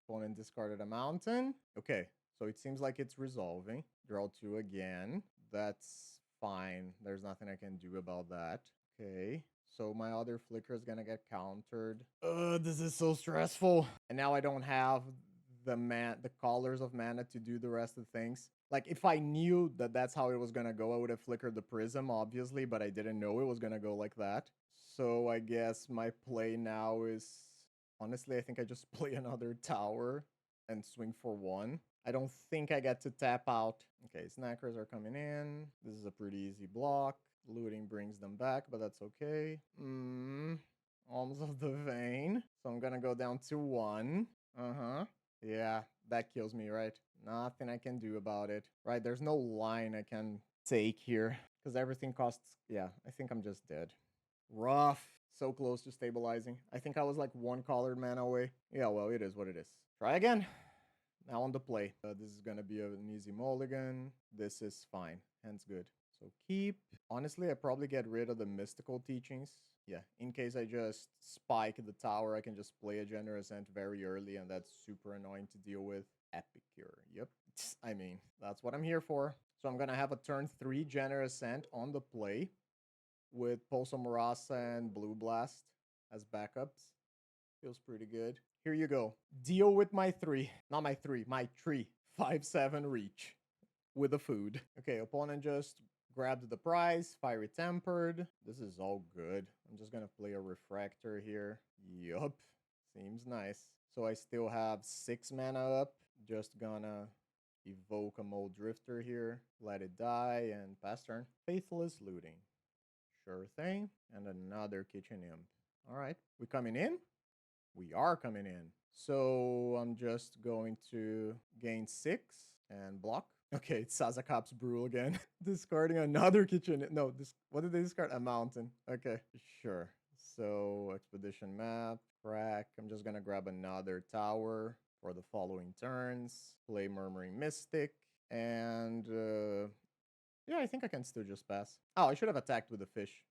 Opponent discarded a mountain. Okay, so it seems like it's resolving. Draw 2 again. That's fine. There's nothing I can do about that. Okay, so my other Flicker is gonna get countered. This is so stressful. And now I don't have the colors of mana to do the rest of the things. Like, if I knew that that's how it was gonna go, I would have flickered the prism, obviously, but I didn't know it was gonna go like that. So I guess my play now is... Honestly, I think I just play another tower and swing for 1. I don't think I get to tap out. Okay, snackers are coming in. This is a pretty easy block. Looting brings them back, but that's okay. Alms of the Vein. So I'm gonna go down to 1. Yeah, that kills me, right? Nothing I can do about it. Right, there's no line I can take here. Because everything costs... Yeah, I think I'm just dead. Rough. So close to stabilizing. I think I was like 1 colored mana away. Yeah, well, it is what it is. Try again. Now on the play. This is gonna be an easy mulligan. This is fine. Hands good. So keep. Honestly, I probably get rid of the mystical teachings. Yeah, in case I just spike the tower, I can just play a Generous Ant very early, and that's super annoying to deal with. Epicure. Yep. I mean, that's what I'm here for. So I'm gonna have a turn 3 Generous Ant on the play with Pulso Murasa and Blue Blast as backups. Feels pretty good. Here you go. Deal with my 3. Not my 3, my tree. 5/7 reach with a food. Okay, opponent just grabbed the prize. Fiery Tempered. This is all good. I'm just gonna play a Refractor here. Yup. Seems nice. So I still have 6 mana up. Just gonna evoke a Mold Drifter here. Let it die and pass turn. Faithless Looting. Sure thing. And another Kitchen Imp. All right. We coming in? We are coming in. So I'm just going to gain 6 and block. Okay, it's Sazakap's Brew again. Discarding another kitchen. No, what did they discard? A mountain. Okay, sure. So Expedition Map, crack. I'm just gonna grab another tower for the following turns. Play Murmuring Mystic. And yeah, I think I can still just pass. Oh, I should have attacked with the fish.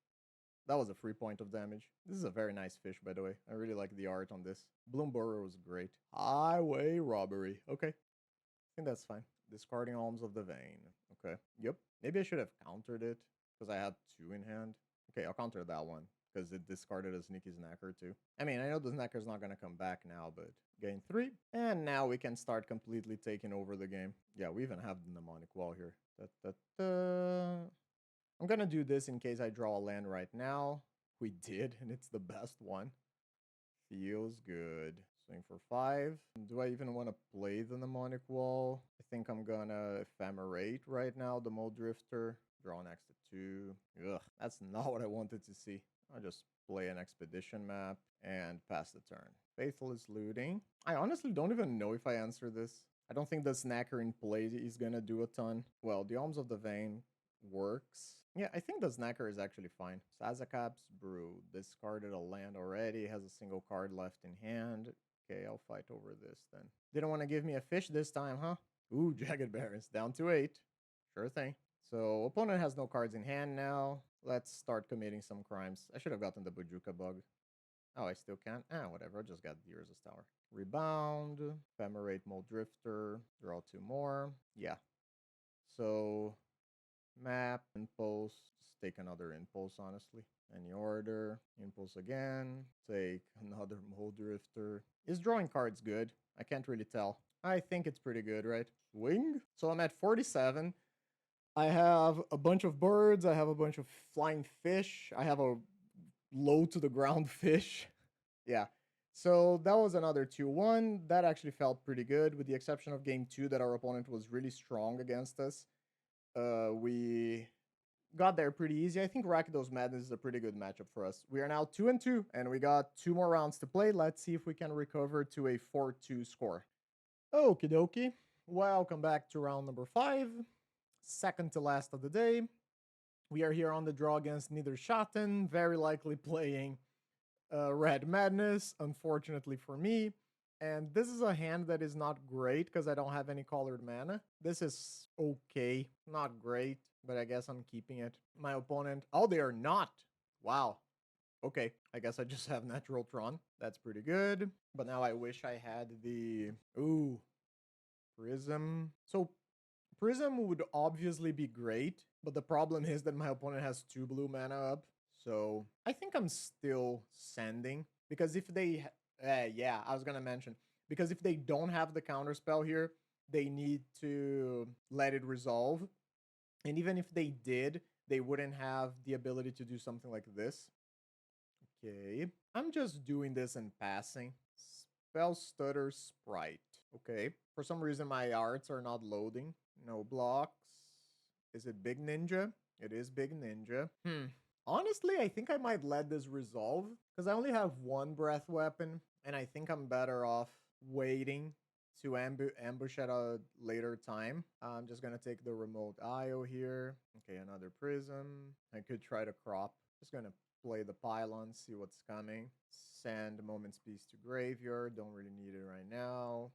That was a free point of damage. This is a very nice fish, by the way. I really like the art on this. Bloom Borer was great. Highway Robbery. Okay. I think that's fine. Discarding Alms of the Vein. Okay. Yep. Maybe I should have countered it because I had 2 in hand. Okay, I'll counter that one because it discarded a Sneaky Snacker too. I mean, I know the Snacker's not going to come back now, but Gain 3. And now we can start completely taking over the game. Yeah, we even have the mnemonic wall here. I'm gonna do this in case I draw a land right now. We did, and it's the best one. Feels good. Swing for 5. Do I even want to play the mnemonic wall? I think I'm gonna ephemerate right now, the Mole Drifter. Draw next to 2. Ugh, that's not what I wanted to see. I'll just play an expedition map and pass the turn. Faithless Looting. I honestly don't even know if I answer this. I don't think the Snacker in play is gonna do a ton. Well, the Alms of the Vein works. Yeah, I think the Snacker is actually fine. Sazakap's Brew. Discarded a land already. Has a single card left in hand. Okay, I'll fight over this then. Didn't want to give me a fish this time, huh? Ooh, Jagged Barrens. Down to 8. Sure thing. So, opponent has no cards in hand now. Let's start committing some crimes. I should have gotten the Bujuka bug. Oh, I still can't? Whatever. I just got the Urza's Tower. Rebound. Ephemerate Mole Drifter. Draw 2 more. Yeah. So, map, impulse. Just take another impulse, honestly. Any order. Impulse again. Take another Mole Drifter. Is drawing cards good? I can't really tell. I think it's pretty good, right? Swing. So I'm at 47. I have a bunch of birds. I have a bunch of flying fish. I have a low to the ground fish. Yeah. So that was another 2-1. That actually felt pretty good, with the exception of game 2 that our opponent was really strong against us. We got there pretty easy. I think Rakdos Madness is a pretty good matchup for us. We are now 2-2, and we got 2 more rounds to play. Let's see if we can recover to a 4-2 score. Okie dokie. Welcome back to round number 5. Second to last of the day. We are here on the draw against Niederschatten, very likely playing Red Madness, unfortunately for me. And this is a hand that is not great because I don't have any colored mana. This is okay, not great, but I guess I'm keeping it. My opponent, oh, they are not. Wow. Okay, I guess I just have Natural Tron. That's pretty good. But now I wish I had the, ooh, Prism. So Prism would obviously be great, but the problem is that my opponent has 2 blue mana up. So I think I'm still sending, because if they, yeah, I was gonna mention, because if they don't have the counterspell here, they need to let it resolve. And even if they did, they wouldn't have the ability to do something like this. Okay, I'm just doing this in passing. Spell Stutter Sprite. Okay, for some reason my arts are not loading. No blocks. Is it Big Ninja? It is Big Ninja. Honestly, I think I might let this resolve, because I only have 1 breath weapon, and I think I'm better off waiting to ambush at a later time. I'm just gonna take the remote IO here. Okay, another prism. I could try to crop. Just gonna play the pylon, see what's coming. Send Moment's Peace to graveyard. Don't really need it right now.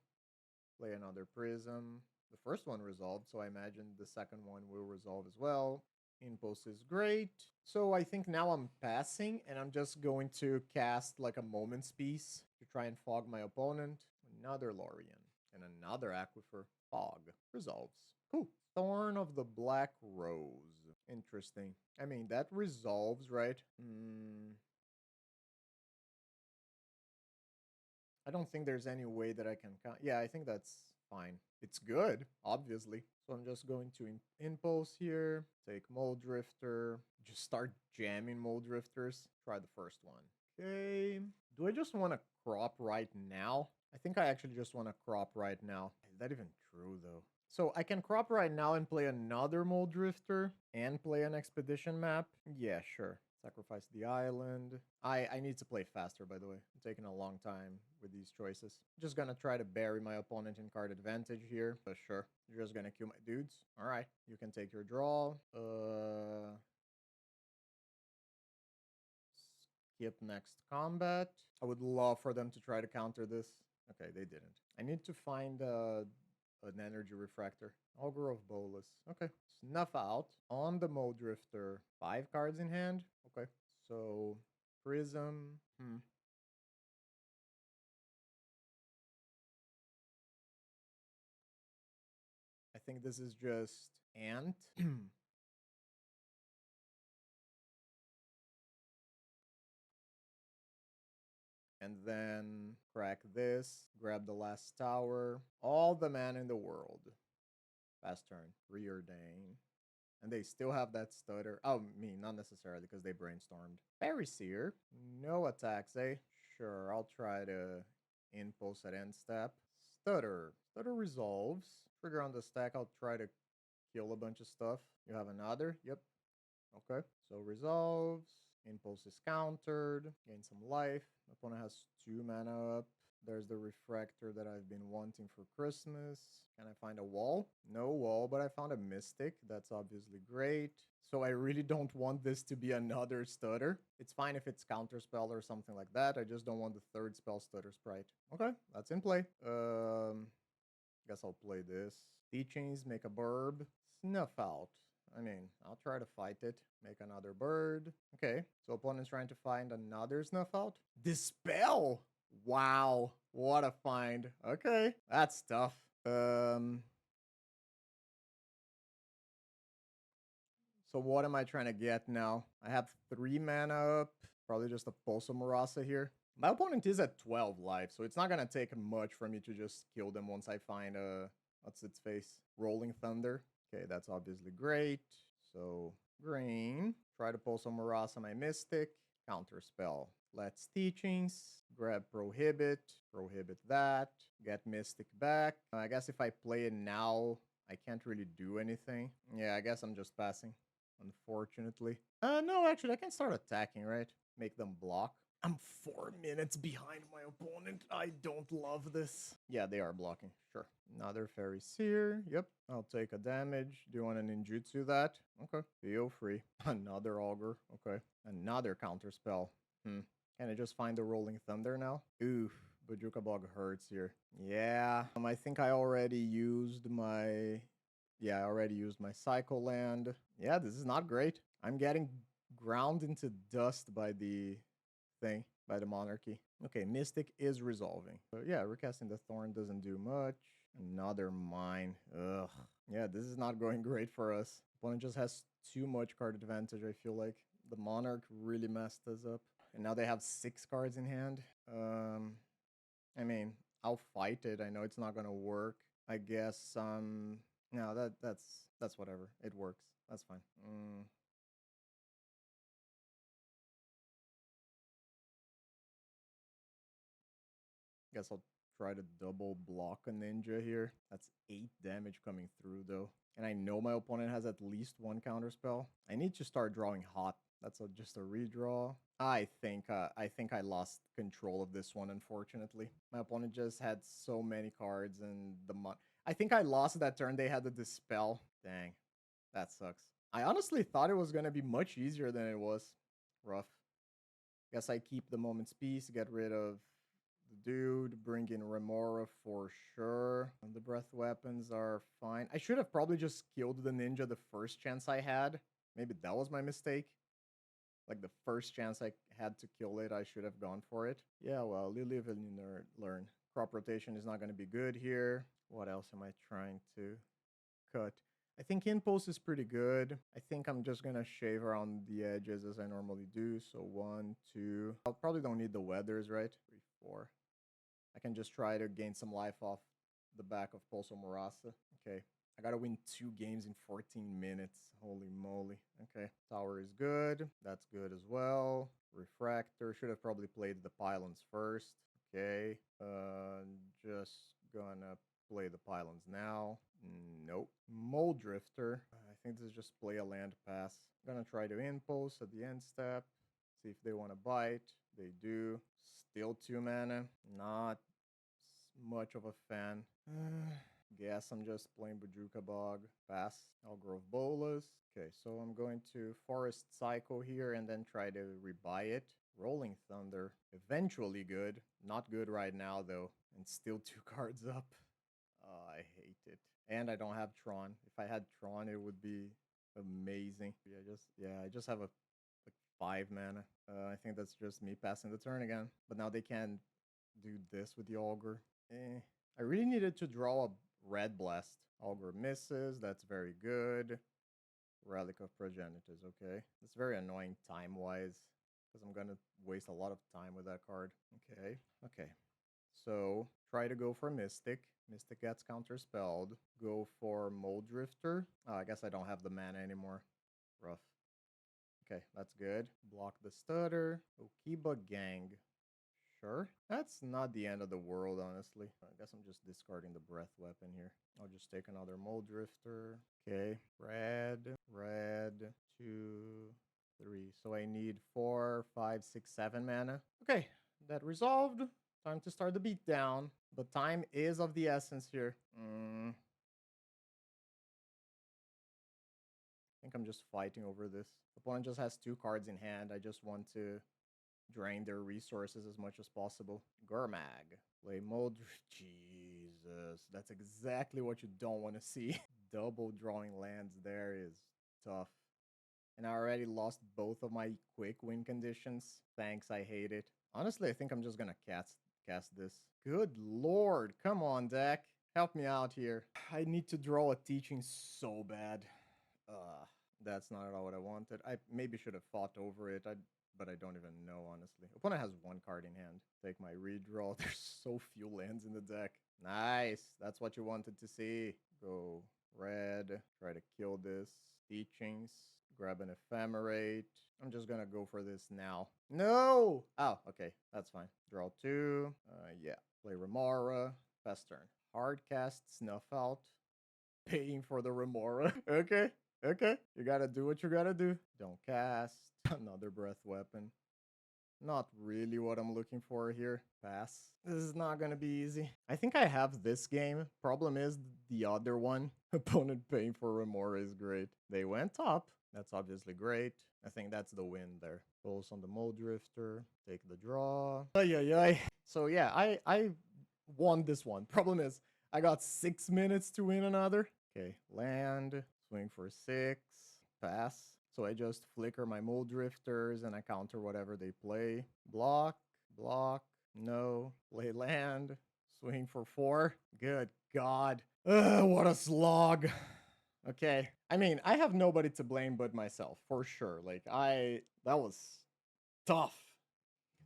Play another prism. The first one resolved, so I imagine the second one will resolve as well. Impulse is great. So I think now I'm passing, and I'm just going to cast like a Moment's Peace to try and fog my opponent. Another Lorien and another Aquifer. Fog. Resolves. Cool. Thorn of the Black Rose. Interesting. I mean, that resolves, right? I don't think there's any way that I can count. Yeah, I think that's fine. It's good, obviously. So I'm just going to impulse here, take Mole Drifter, just start jamming Mole Drifters. Try the first one. Okay. Do I just want to crop right now? I think I actually just want to crop right now. Is that even true, though? So I can crop right now and play another Mole Drifter and play an expedition map? Yeah, sure. Sacrifice the island. I need to play faster, by the way. I'm taking a long time with these choices. Just gonna try to bury my opponent in card advantage here. But sure. You're just gonna kill my dudes. Alright. You can take your draw. Skip next combat. I would love for them to try to counter this. Okay, they didn't. I need to find an energy refractor. Augur of Bolus. Okay. Snuff out on the Mole Drifter. 5 cards in hand. Okay. So Prism. I think this is just Ant. And then crack this, grab the last tower, all the mana in the world. Fast turn, reordain. And they still have that stutter. Oh, me, not necessarily, because they brainstormed. Fairy Seer, no attacks, eh? Sure, I'll try to impulse at end step. Stutter. Stutter resolves. Trigger on the stack, I'll try to kill a bunch of stuff. You have another? Yep. Okay. So resolves. Impulse is countered. Gain some life. Opponent has 2 mana up. There's the refractor that I've been wanting for Christmas. Can I find a wall? No wall, but I found a mystic. That's obviously great. So I really don't want this to be another stutter. It's fine if it's counterspell or something like that. I just don't want the third spell stutter sprite. Okay, that's in play. Guess I'll play this. Teachings, make a burb. Snuff out. I mean, I'll try to fight it. Make another bird. Okay, so opponent's trying to find another snuff out. Dispel! Wow, what a find. Okay, that's tough. So what am I trying to get now? I have 3 mana up. Probably just a Pulso Marasa here. My opponent is at 12 life, so it's not gonna take much for me to just kill them once I find what's its face? Rolling Thunder. Okay, that's obviously great. So green. Try to Pulso Marasa my Mystic. Counterspell. Let's Teachings. Grab Prohibit. Prohibit that. Get Mystic back. I guess if I play it now, I can't really do anything. Yeah, I guess I'm just passing, unfortunately. No, actually, I can start attacking, right? Make them block. I'm 4 minutes behind my opponent. I don't love this. Yeah, they are blocking. Sure. Another Fairy Seer. Yep. I'll take a damage. Do you want to ninjutsu that? Okay. Feel free. Another Augur. Okay. Another counterspell. Can I just find the Rolling Thunder now? Oof. Bajuka Bog hurts here. Yeah. I think I already used my... Yeah, I already used my Cycle Land. Yeah, this is not great. I'm getting ground into dust by the thing, by the Monarchy. Okay, Mystic is resolving. So yeah, recasting the Thorn doesn't do much. Another Mine. Ugh. Yeah, this is not going great for us. Opponent just has too much card advantage, I feel like. The Monarch really messed us up. And now they have 6 cards in hand. I mean, I'll fight it. I know it's not gonna work. I guess, no, that's whatever. It works. That's fine. Guess I'll try to double block a ninja here. That's 8 damage coming through, though. And I know my opponent has at least 1 counterspell. I need to start drawing hot. That's just a redraw. I think I lost control of this one, unfortunately. My opponent just had so many cards, and I think I lost that turn. They had the Dispel. Dang, that sucks. I honestly thought it was gonna be much easier than it was. Rough. Guess I keep the Moment's Peace, get rid of the dude, bring in Remora for sure. And the breath weapons are fine. I should have probably just killed the ninja the first chance I had. Maybe that was my mistake. Like the first chance I had to kill it, I should have gone for it. Yeah, well, you live and you learn. Crop rotation is not going to be good here. What else am I trying to cut? I think Impulse is pretty good. I think I'm just going to shave around the edges as I normally do. So 1, 2. I probably don't need the weathers, right? 3, 4. I can just try to gain some life off the back of Pulso Marasa. Okay. I gotta win 2 games in 14 minutes. Holy moly. Okay. Tower is good. That's good as well. Refractor. Should have probably played the pylons first. Okay. Just gonna play the pylons now. Nope. Mole Drifter. I think this is just play a land pass. Gonna try to impulse at the end step. See if they want to bite. They do. Still 2 mana. Not much of a fan. Guess I'm just playing Bajuka Bog. Pass. Grove Bolas. Okay, so I'm going to Forest Cycle here and then try to rebuy it. Rolling Thunder. Eventually good. Not good right now, though. And still 2 cards up. Oh, I hate it. And I don't have Tron. If I had Tron, it would be amazing. I just have a 5 mana. I think that's just me passing the turn again. But now they can do this with the Augur. I really needed to draw a Red Blast. Augur misses. That's very good. Relic of Progenitors. Okay. It's very annoying time-wise because I'm going to waste a lot of time with that card. Okay. Okay. So try to go for Mystic. Mystic gets counterspelled. Go for Mold Drifter. Oh, I guess I don't have the mana anymore. Rough. Okay, that's good. Block the stutter. Okiba Gang. Sure. That's not the end of the world, honestly. I guess I'm just discarding the breath weapon here. I'll just take another Mold Drifter. Okay. Red, 2, 3. So I need 4, 5, 6, 7 mana. Okay, that resolved. Time to start the beatdown. But time is of the essence here. I think I'm just fighting over this. The opponent just has 2 cards in hand. I just want to drain their resources as much as possible. Gurmag. Play mode. Jesus. That's exactly what you don't want to see. Double drawing lands there is tough. And I already lost both of my quick win conditions. Thanks, I hate it. Honestly, I think I'm just gonna cast this. Good lord. Come on, deck. Help me out here. I need to draw a teaching so bad. That's not at all what I wanted. I maybe should have fought over it. But I don't even know, honestly. Opponent has 1 card in hand. Take my redraw. There's so few lands in the deck. Nice. That's what you wanted to see. Go red. Try to kill this. Teachings. Grab an ephemerate. I'm just gonna go for this now. No! Oh, okay. That's fine. Draw 2. Yeah. Play Remora. Fast turn. Hard cast. Snuff out. Paying for the Remora. Okay. Okay. You gotta do what you gotta do. Don't cast. Another breath weapon. Not really what I'm looking for here. Pass. This is not gonna be easy. I think I have this game. Problem is the other one. Opponent paying for Remora is great. They went top. That's obviously great. I think that's the win there. Pulse on the Mold Drifter. Take the draw. Ay, ay, ay. So yeah, I won this one. Problem is I got 6 minutes to win another. Okay, land. Swing for 6. Pass. So I just flicker my Mold Drifters and I counter whatever they play. Block, block, no. Play land, swing for 4. Good God. What a slog. Okay. I mean, I have nobody to blame but myself, for sure. Like, that was tough.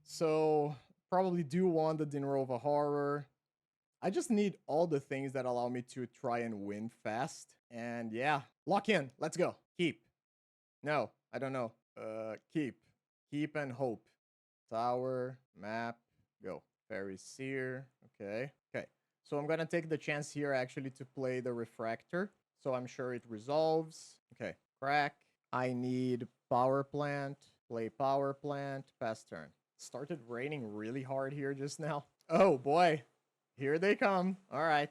So, probably do want the Dinrova Horror. I just need all the things that allow me to try and win fast. And yeah, lock in. Let's go. Keep. No, I don't know. Keep. Keep and hope. Tower, map, go. Fairy Seer. Okay. Okay. So I'm gonna take the chance here actually to play the Refractor. So I'm sure it resolves. Okay. Crack. I need Power Plant. Play Power Plant. Pass turn. Started raining really hard here just now. Oh boy. Here they come. All right.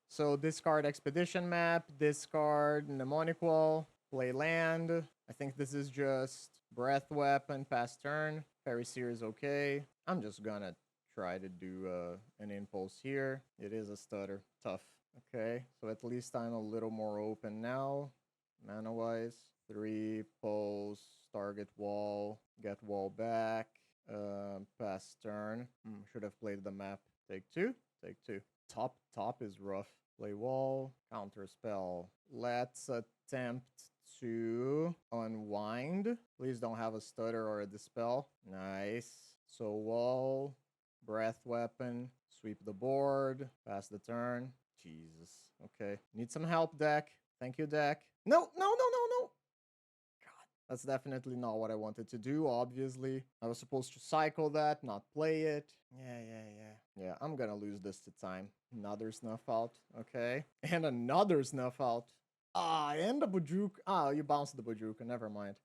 So discard Expedition Map. Discard Mnemonic Wall. Play land. I think this is just Breath Weapon, pass turn. Fairy Seer is okay. I'm just gonna try to do an impulse here. It is a stutter. Tough. Okay, so at least I'm a little more open now. Mana-wise. 3, pulse, target wall, get wall back, pass turn. Should have played the map. Take 2. Take 2. Top is rough. Play wall, counter spell. Let's attempt to unwind. Please don't have a stutter or a dispel. Nice. So wall, breath weapon, sweep the board, pass the turn. Jesus. Okay. Need some help, deck. Thank you, deck. No. God, that's definitely not what I wanted to do, obviously. I was supposed to cycle that, not play it. Yeah, I'm gonna lose this to time. Another snuff out. Okay. And another snuff out. And the Bujuka. You bounced the Bujuka. Never mind.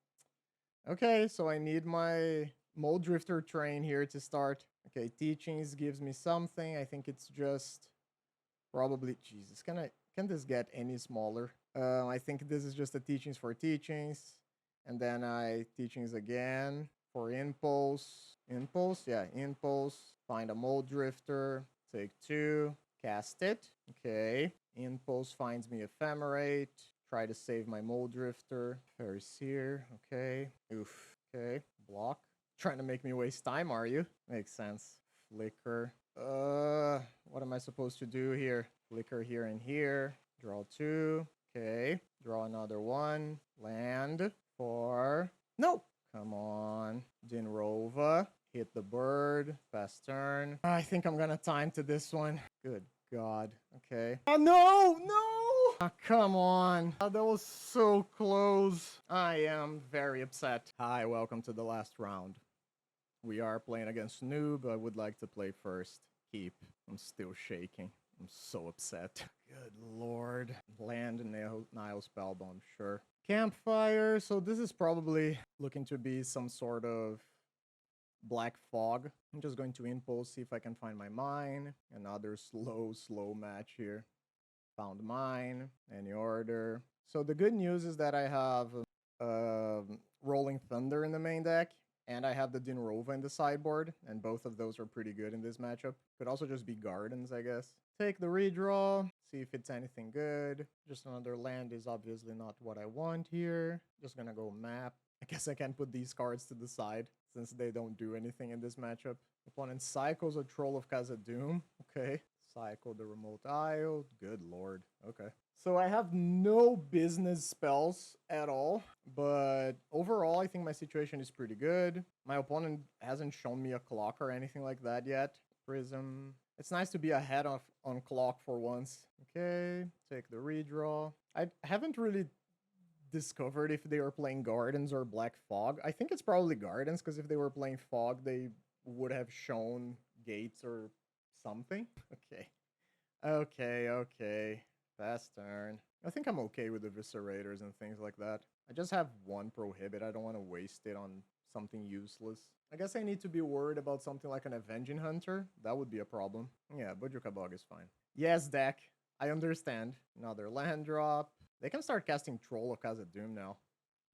Okay, so I need my Mold Drifter train here to start. Okay, Teachings gives me something. I think it's just probably... Jesus, can this get any smaller? I think this is just a Teachings for Teachings. And then I Teachings again for Impulse. Impulse? Yeah, Impulse. Find a Mold Drifter. Take 2. Cast it. Okay. Impulse finds me Ephemerate. Try to save my Mold Drifter. Fairy Seer. Okay. Oof. Okay. Block. Trying to make me waste time, are you? Makes sense. Flicker. What am I supposed to do here? Flicker here and here. Draw 2. Okay. Draw another 1. Land. 4. No! Come on. Dinrova. Hit the bird. Fast turn. I think I'm gonna time to this one. Good God. Okay. Oh, no! No! Ah, come on. Oh, that was so close. I am very upset. Hi, welcome to the last round. We are playing against Noob. I would like to play first. Keep. I'm still shaking. I'm so upset. Good Lord. Land Nile Spellbomb, sure. Campfire. So this is probably looking to be some sort of black fog. I'm just going to impulse, see if I can find my mine. Another slow match here. Found mine. Any order. So the good news is that I have Rolling Thunder in the main deck, and I have the Dinrova in the sideboard, and both of those are pretty good in this matchup. Could also just be Gardens, I guess. Take the redraw, see if it's anything good. Just another land is obviously not what I want here. Just gonna go map. I guess I can put these cards to the side since they don't do anything in this matchup. Opponent cycles a Troll of Khazad-dûm. Okay. Cycle the Remote Isle. Good Lord. Okay. So I have no business spells at all, but overall I think my situation is pretty good. My opponent hasn't shown me a clock or anything like that yet. Prism. It's nice to be ahead on clock for once. Okay, take the redraw. I haven't really discovered if they are playing Gardens or Black Fog. I think it's probably Gardens, because if they were playing Fog, they would have shown gates or something. Okay. Fast turn. I think I'm okay with the Eviscerators and things like that. I just have one Prohibit. I don't want to waste it on something useless. I guess I need to be worried about something like an Avenging Hunter. That would be a problem. Yeah, Bojuka Bog is fine. Yes, deck. I understand. Another land drop. They can start casting Troll of Khazad-dûm now.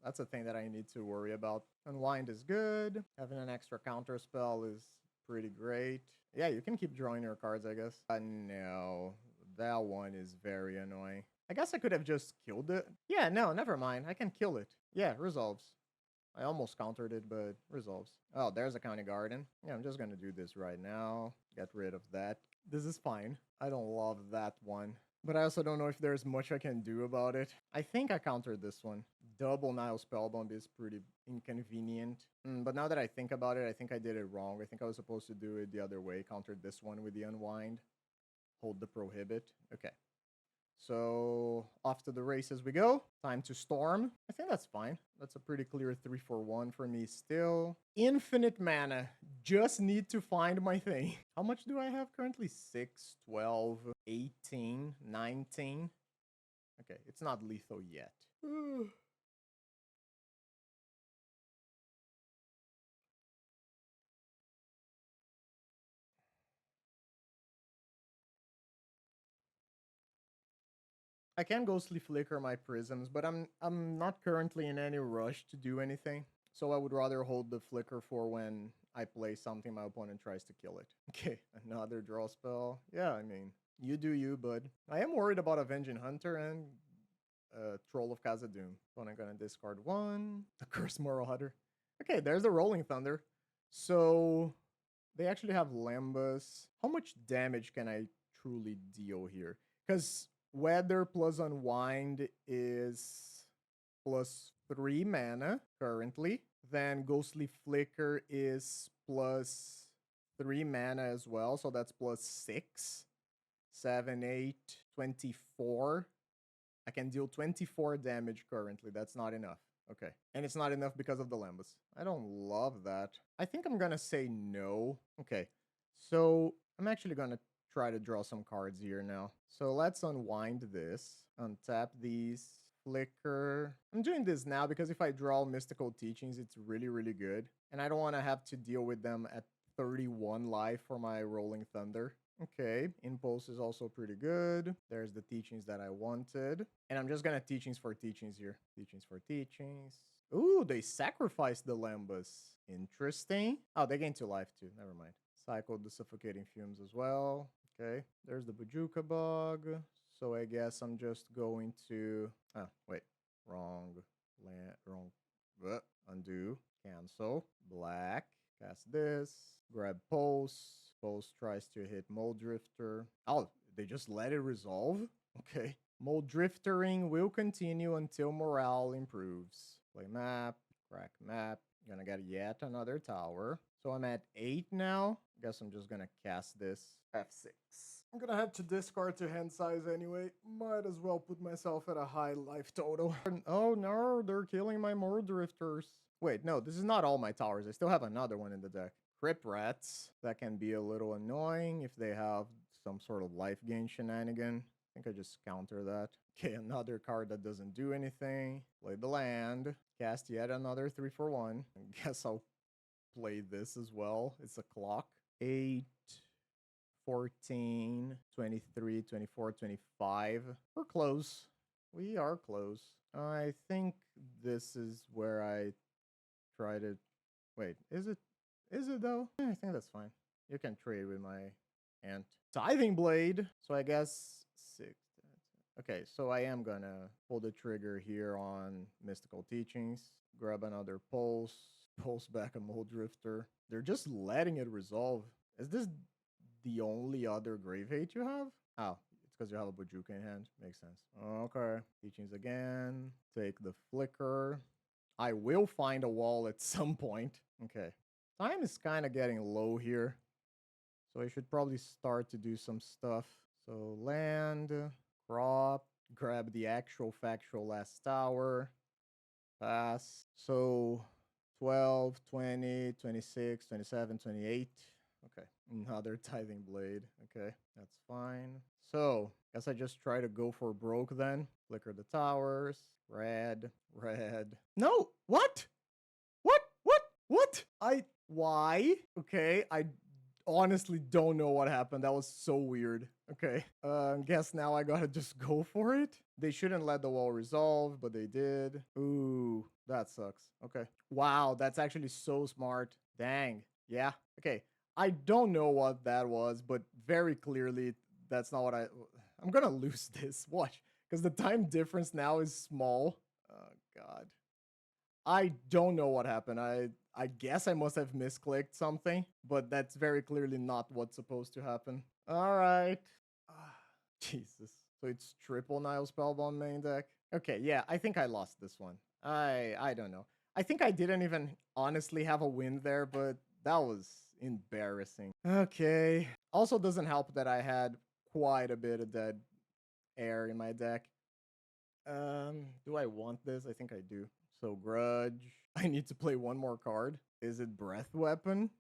That's a thing that I need to worry about. Unwind is good. Having an extra counter spell is pretty great. Yeah, you can keep drawing your cards, I guess. No, that one is very annoying. I guess I could have just killed it. Yeah, no, never mind. I can kill it. Yeah, resolves. I almost countered it, but resolves. Oh, there's a County Garden. Yeah, I'm just gonna do this right now. Get rid of that. This is fine. I don't love that one, but I also don't know if there's much I can do about it. I think I countered this one. Double Nile Spellbomb is pretty inconvenient. But now that I think about it, I think I did it wrong. I think I was supposed to do it the other way. Countered this one with the Unwind. Hold the Prohibit. Okay. So off to the races we go. Time to storm. I think that's fine. That's a pretty clear 3-4-1 for me still. Infinite mana. Just need to find my thing. How much do I have currently? 6, 12, 18, 19. Okay, it's not lethal yet. I can ghostly flicker my prisms, but I'm not currently in any rush to do anything. So I would rather hold the flicker for when I play something my opponent tries to kill it. Okay, another draw spell. Yeah, I mean, you do you, bud. I am worried about Avenging Hunter and Troll of Khazad-dûm. So I'm gonna discard one. The Cursed Marauder. Okay, there's the Rolling Thunder. So they actually have Lambus. How much damage can I truly deal here? Because Weather plus Unwind is plus 3 mana currently. Then Ghostly Flicker is plus 3 mana as well. So that's plus 6. 7, 8, 24. I can deal 24 damage currently. That's not enough. Okay. And it's not enough because of the Lambus. I don't love that. I think I'm gonna say no. Okay. So I'm actually gonna try to draw some cards here now. So let's unwind this. Untap these. Flicker. I'm doing this now because if I draw Mystical Teachings, it's really, really good. And I don't want to have to deal with them at 31 life for my Rolling Thunder. Okay, Impulse is also pretty good. There's the Teachings that I wanted. And I'm just gonna Teachings for Teachings here. Teachings for Teachings. Ooh, they sacrificed the Lambus. Interesting. Oh, they gain 2 life too. Never mind. Cycled the Suffocating Fumes as well. Okay, there's the Bojuka Bog. So I guess I'm just going to... Oh, wait. Wrong. Undo. Cancel. Black. Cast this. Grab Pulse. Pulse tries to hit Mold Drifter. Oh, they just let it resolve? Okay. Mold Driftering will continue until morale improves. Play map. Crack map. Gonna get yet another tower. So I'm at 8 now. Guess I'm just gonna cast this F6. I'm gonna have to discard to hand size anyway. Might as well put myself at a high life total. Oh no, they're killing my more drifters. Wait, no, this is not all my towers. I still have another one in the deck. Crypt Rats. That can be a little annoying if they have some sort of life gain shenanigan. I think I just counter that. Okay, another card that doesn't do anything. Play the land. Cast yet another 3-for-1. I guess I'll play this as well. It's a clock. 8, 14, 23, 24, 25. We're close. We are close. I think this is where I try to... Wait, is it? Is it though? I think that's fine. You can trade with my ant. Tithing Blade. So I guess 6. Okay, so I am gonna pull the trigger here on Mystical Teachings. Grab another Pulse. Pulse back a Mold Drifter. They're just letting it resolve. Is this the only other Grave Hate you have? Oh, it's because you have a Bojuka in hand. Makes sense. Okay. Teachings again. Take the Flicker. I will find a wall at some point. Okay. Time is kind of getting low here. So I should probably start to do some stuff. So land, crop, grab the actual factual last tower. Pass. So 12, 20, 26, 27, 28. Okay. Another Tithing Blade. Okay. That's fine. So, guess I just try to go for broke then. Flicker the towers. Red. Red. No! What? What? Why? Okay. I honestly don't know what happened. That was so weird. Okay. Guess now I gotta just go for it. They shouldn't let the wall resolve, but they did. Ooh, that sucks. Okay. Wow, that's actually so smart. Dang. Yeah. Okay. I don't know what that was, but very clearly that's not what I'm gonna lose this. Watch. Because the time difference now is small. Oh, God. I don't know what happened. I guess I must have misclicked something, but that's very clearly not what's supposed to happen. All right. Jesus. So it's triple Nile Spellbound main deck. Okay, yeah, I think I lost this one. I don't know. I think I didn't even honestly have a win there, but that was embarrassing. Okay. Also doesn't help that I had quite a bit of dead air in my deck. Do I want this? I think I do. So Grudge. I need to play one more card. Is it Breath Weapon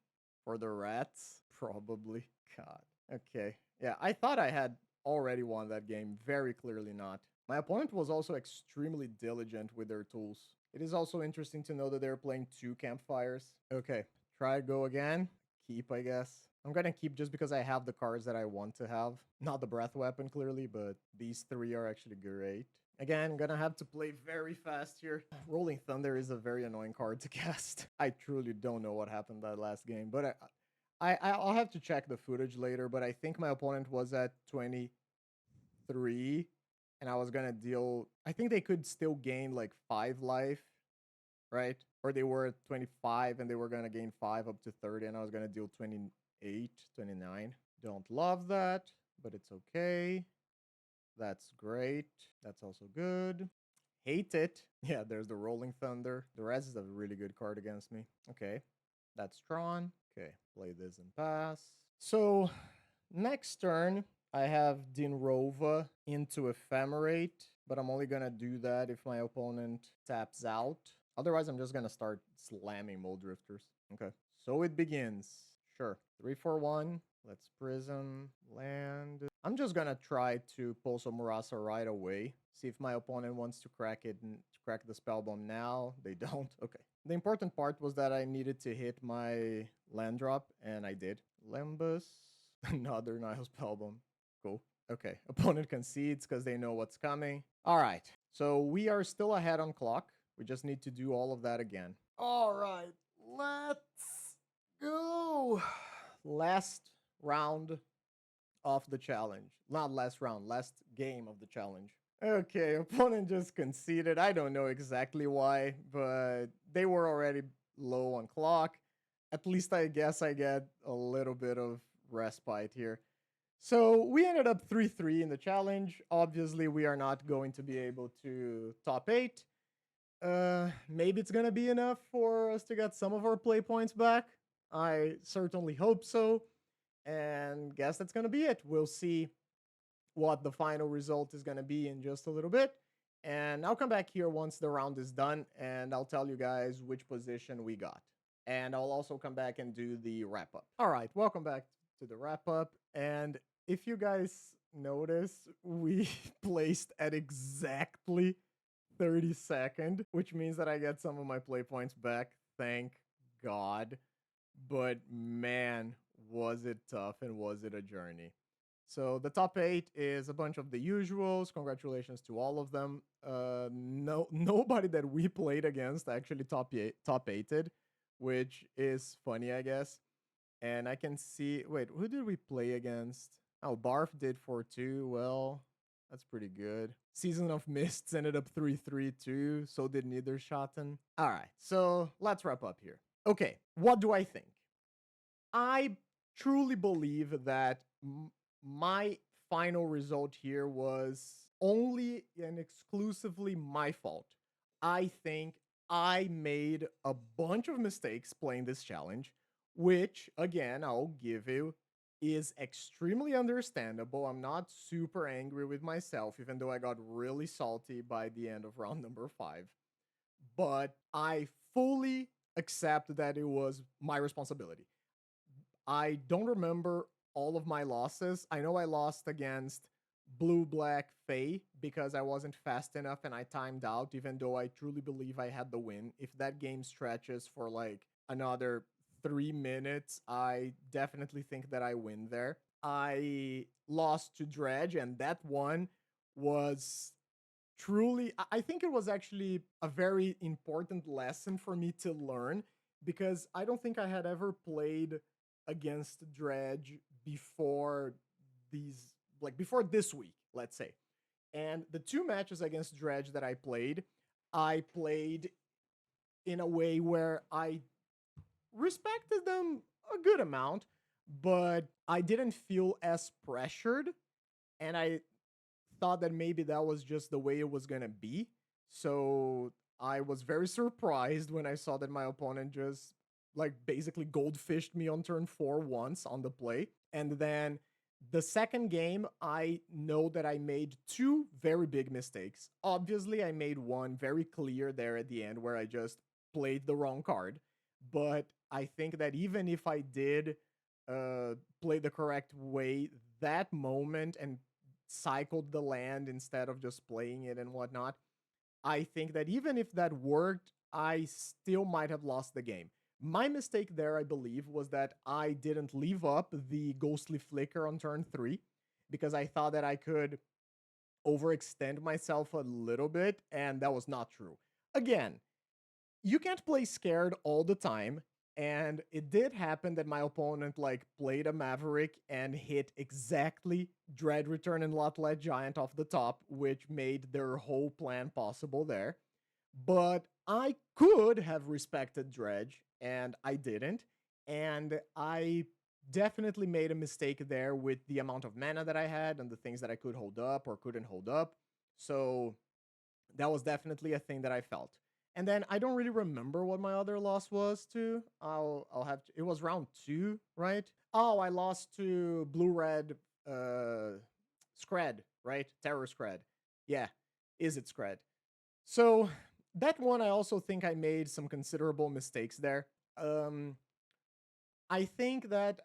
for the rats? Probably. God. Okay. Yeah, I thought I had already won that game. Very clearly not. My opponent was also extremely diligent with their tools. It is also interesting to know that they're playing 2 campfires. Okay. Try go again. Keep, I guess. I'm gonna keep just because I have the cards that I want to have. Not the Breath Weapon, clearly, but these 3 are actually great. Again, gonna have to play very fast here. Rolling Thunder is a very annoying card to cast. I truly don't know what happened that last game, but I'll have to check the footage later, but I think my opponent was at 23, and I was gonna deal... I think they could still gain like 5 life, right? Or they were at 25, and they were gonna gain 5 up to 30, and I was gonna deal 28, 29. Don't love that, but it's okay. That's great. That's also good. Hate it. Yeah, there's the Rolling Thunder. The rest is a really good card against me. Okay, that's Tron. Okay, play this and pass. So, next turn, I have Dinrova into Ephemerate, but I'm only gonna do that if my opponent taps out. Otherwise, I'm just gonna start slamming Mold Drifters. Okay, so it begins. Sure. 3-4-1. Let's Prism, land. I'm just gonna try to pull some Murasa right away. See if my opponent wants to crack it and crack the Spellbomb now. They don't. Okay. The important part was that I needed to hit my land drop, and I did. Limbus. Another Nile Spellbomb. Cool. Okay. Opponent concedes because they know what's coming. All right. So we are still ahead on clock. We just need to do all of that again. All right. Let's go. Last round of the challenge. Not last round, last game of the challenge. Okay, opponent just conceded. I don't know exactly why, but they were already low on clock. At least I guess I get a little bit of respite here. So we ended up 3-3 in the challenge. Obviously, we are not going to be able to top 8. Maybe it's gonna be enough for us to get some of our play points back. I certainly hope so. And guess that's going to be it. We'll see what the final result is going to be in just a little bit. And I'll come back here once the round is done and I'll tell you guys which position we got. And I'll also come back and do the wrap up. All right, welcome back to the wrap up. And if you guys notice, we placed at exactly 32nd, which means that I get some of my play points back. Thank God. But man, was it tough and was it a journey. So the top 8 is a bunch of the usuals. Congratulations to all of them. Nobody that we played against actually top 8'd, which is funny, I guess. And I can see, wait, who did we play against? Oh, Barf did 4-2. Well, that's pretty good. Season of Mists ended up 3-3 too. So did Niederschatten. All right, so let's wrap up here. Okay, what do I think? I truly believe that my final result here was only and exclusively my fault. I think I made a bunch of mistakes playing this challenge, which, again, I'll give you, is extremely understandable. I'm not super angry with myself, even though I got really salty by the end of round number 5. But I fully accept that it was my responsibility. I don't remember all of my losses. I know I lost against Blue Black Fae because I wasn't fast enough and I timed out, even though I truly believe I had the win. If that game stretches for like another 3 minutes, I definitely think that I win there. I lost to Dredge, and that one was truly, I think it was actually a very important lesson for me to learn, because I don't think I had ever played against Dredge before before this week, let's say. And the 2 matches against Dredge that I played in a way where I respected them a good amount, but I didn't feel as pressured, and I thought that maybe that was just the way it was gonna be. So I was very surprised when I saw that my opponent just basically goldfished me on turn 4 once on the play. And then the second game, I know that I made 2 very big mistakes. Obviously, I made one very clear there at the end where I just played the wrong card. But I think that even if I did play the correct way that moment and cycled the land instead of just playing it and whatnot, I think that even if that worked, I still might have lost the game. My mistake there, I believe, was that I didn't leave up the Ghostly Flicker on turn 3, because I thought that I could overextend myself a little bit, and that was not true. Again, you can't play scared all the time, and it did happen that my opponent played a Maverick and hit exactly Dread Return and Lotlet Giant off the top, which made their whole plan possible there. But I could have respected Dredge, and I didn't. And I definitely made a mistake there with the amount of mana that I had and the things that I could hold up or couldn't hold up. So that was definitely a thing that I felt. And then I don't really remember what my other loss was to. I'll have to, it was round 2, right? Oh, I lost to Blue Red Scred, right? Terror Scred. Yeah, is it Scred? So that one, I also think I made some considerable mistakes there. I think that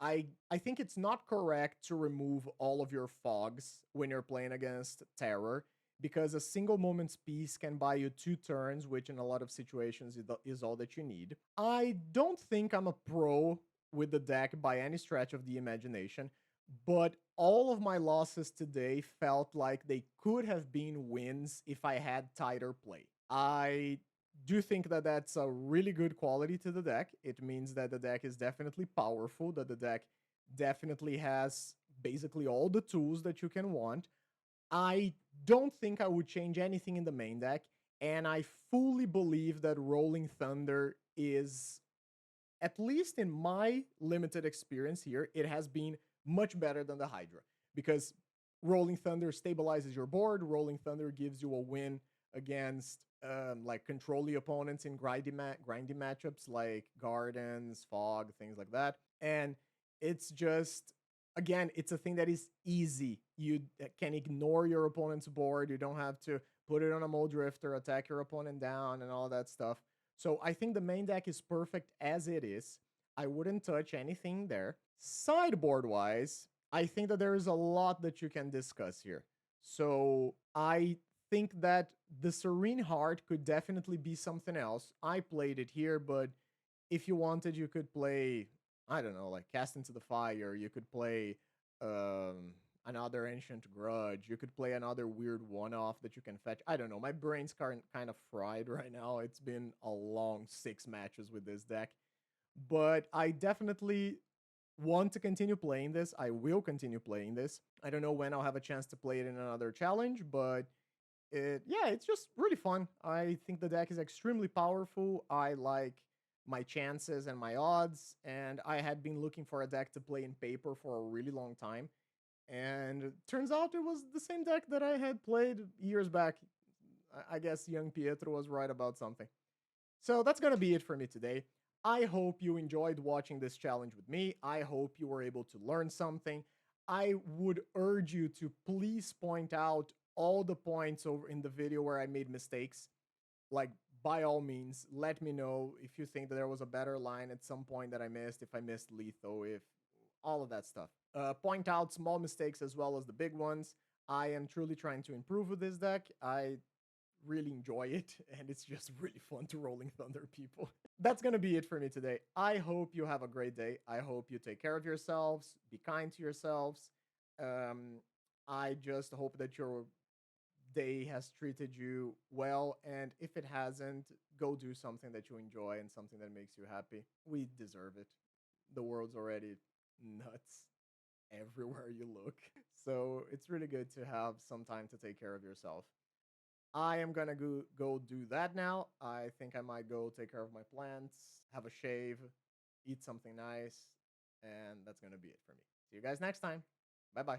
I think it's not correct to remove all of your fogs when you're playing against Terror, because a single moment's peace can buy you 2 turns, which in a lot of situations is all that you need. I don't think I'm a pro with the deck by any stretch of the imagination, but all of my losses today felt like they could have been wins if I had tighter play. I do think that that's a really good quality to the deck. It means that the deck is definitely powerful, that the deck definitely has basically all the tools that you can want. I don't think I would change anything in the main deck, and I fully believe that Rolling Thunder is, at least in my limited experience here, it has been much better than the Hydra, because Rolling Thunder stabilizes your board. Rolling Thunder gives you a win against like controlly opponents in grindy matchups like gardens, fog, things like that. And it's just, again, it's a thing that is easy. You can ignore your opponent's board. You don't have to put it on a Mole Drifter, attack your opponent down, and all that stuff. So I think the main deck is perfect as it is. I wouldn't touch anything there. Sideboard wise, I think that there is a lot that you can discuss here. So I think that the Serene Heart could definitely be something else. I played it here, but if you wanted, you could play, I don't know, like Cast into the Fire. You could play another Ancient Grudge. You could play another weird one-off that you can fetch. I don't know. My brain's kind of fried right now. It's been a long 6 matches with this deck. But I definitely want to continue playing this. I will continue playing this. I don't know when I'll have a chance to play it in another challenge, but it's just really fun. I think the deck is extremely powerful. I like my chances and my odds, and I had been looking for a deck to play in paper for a really long time. And it turns out it was the same deck that I had played years back. I guess young Pietro was right about something. So that's going to be it for me today. I hope you enjoyed watching this challenge with me. I hope you were able to learn something. I would urge you to please point out all the points over in the video where I made mistakes. Like, by all means, let me know if you think that there was a better line at some point that I missed, if I missed Letho, if all of that stuff. Point out small mistakes as well as the big ones. I am truly trying to improve with this deck. I really enjoy it, and it's just really fun to Rolling Thunder people. That's gonna be it for me today. I hope you have a great day. I hope you take care of yourselves, be kind to yourselves. I just hope that your day has treated you well, and if it hasn't, go do something that you enjoy and something that makes you happy. We deserve it. The world's already nuts everywhere you look. So it's really good to have some time to take care of yourself. I am gonna go do that now. I think I might go take care of my plants, have a shave, eat something nice, and that's gonna be it for me. See you guys next time. Bye bye.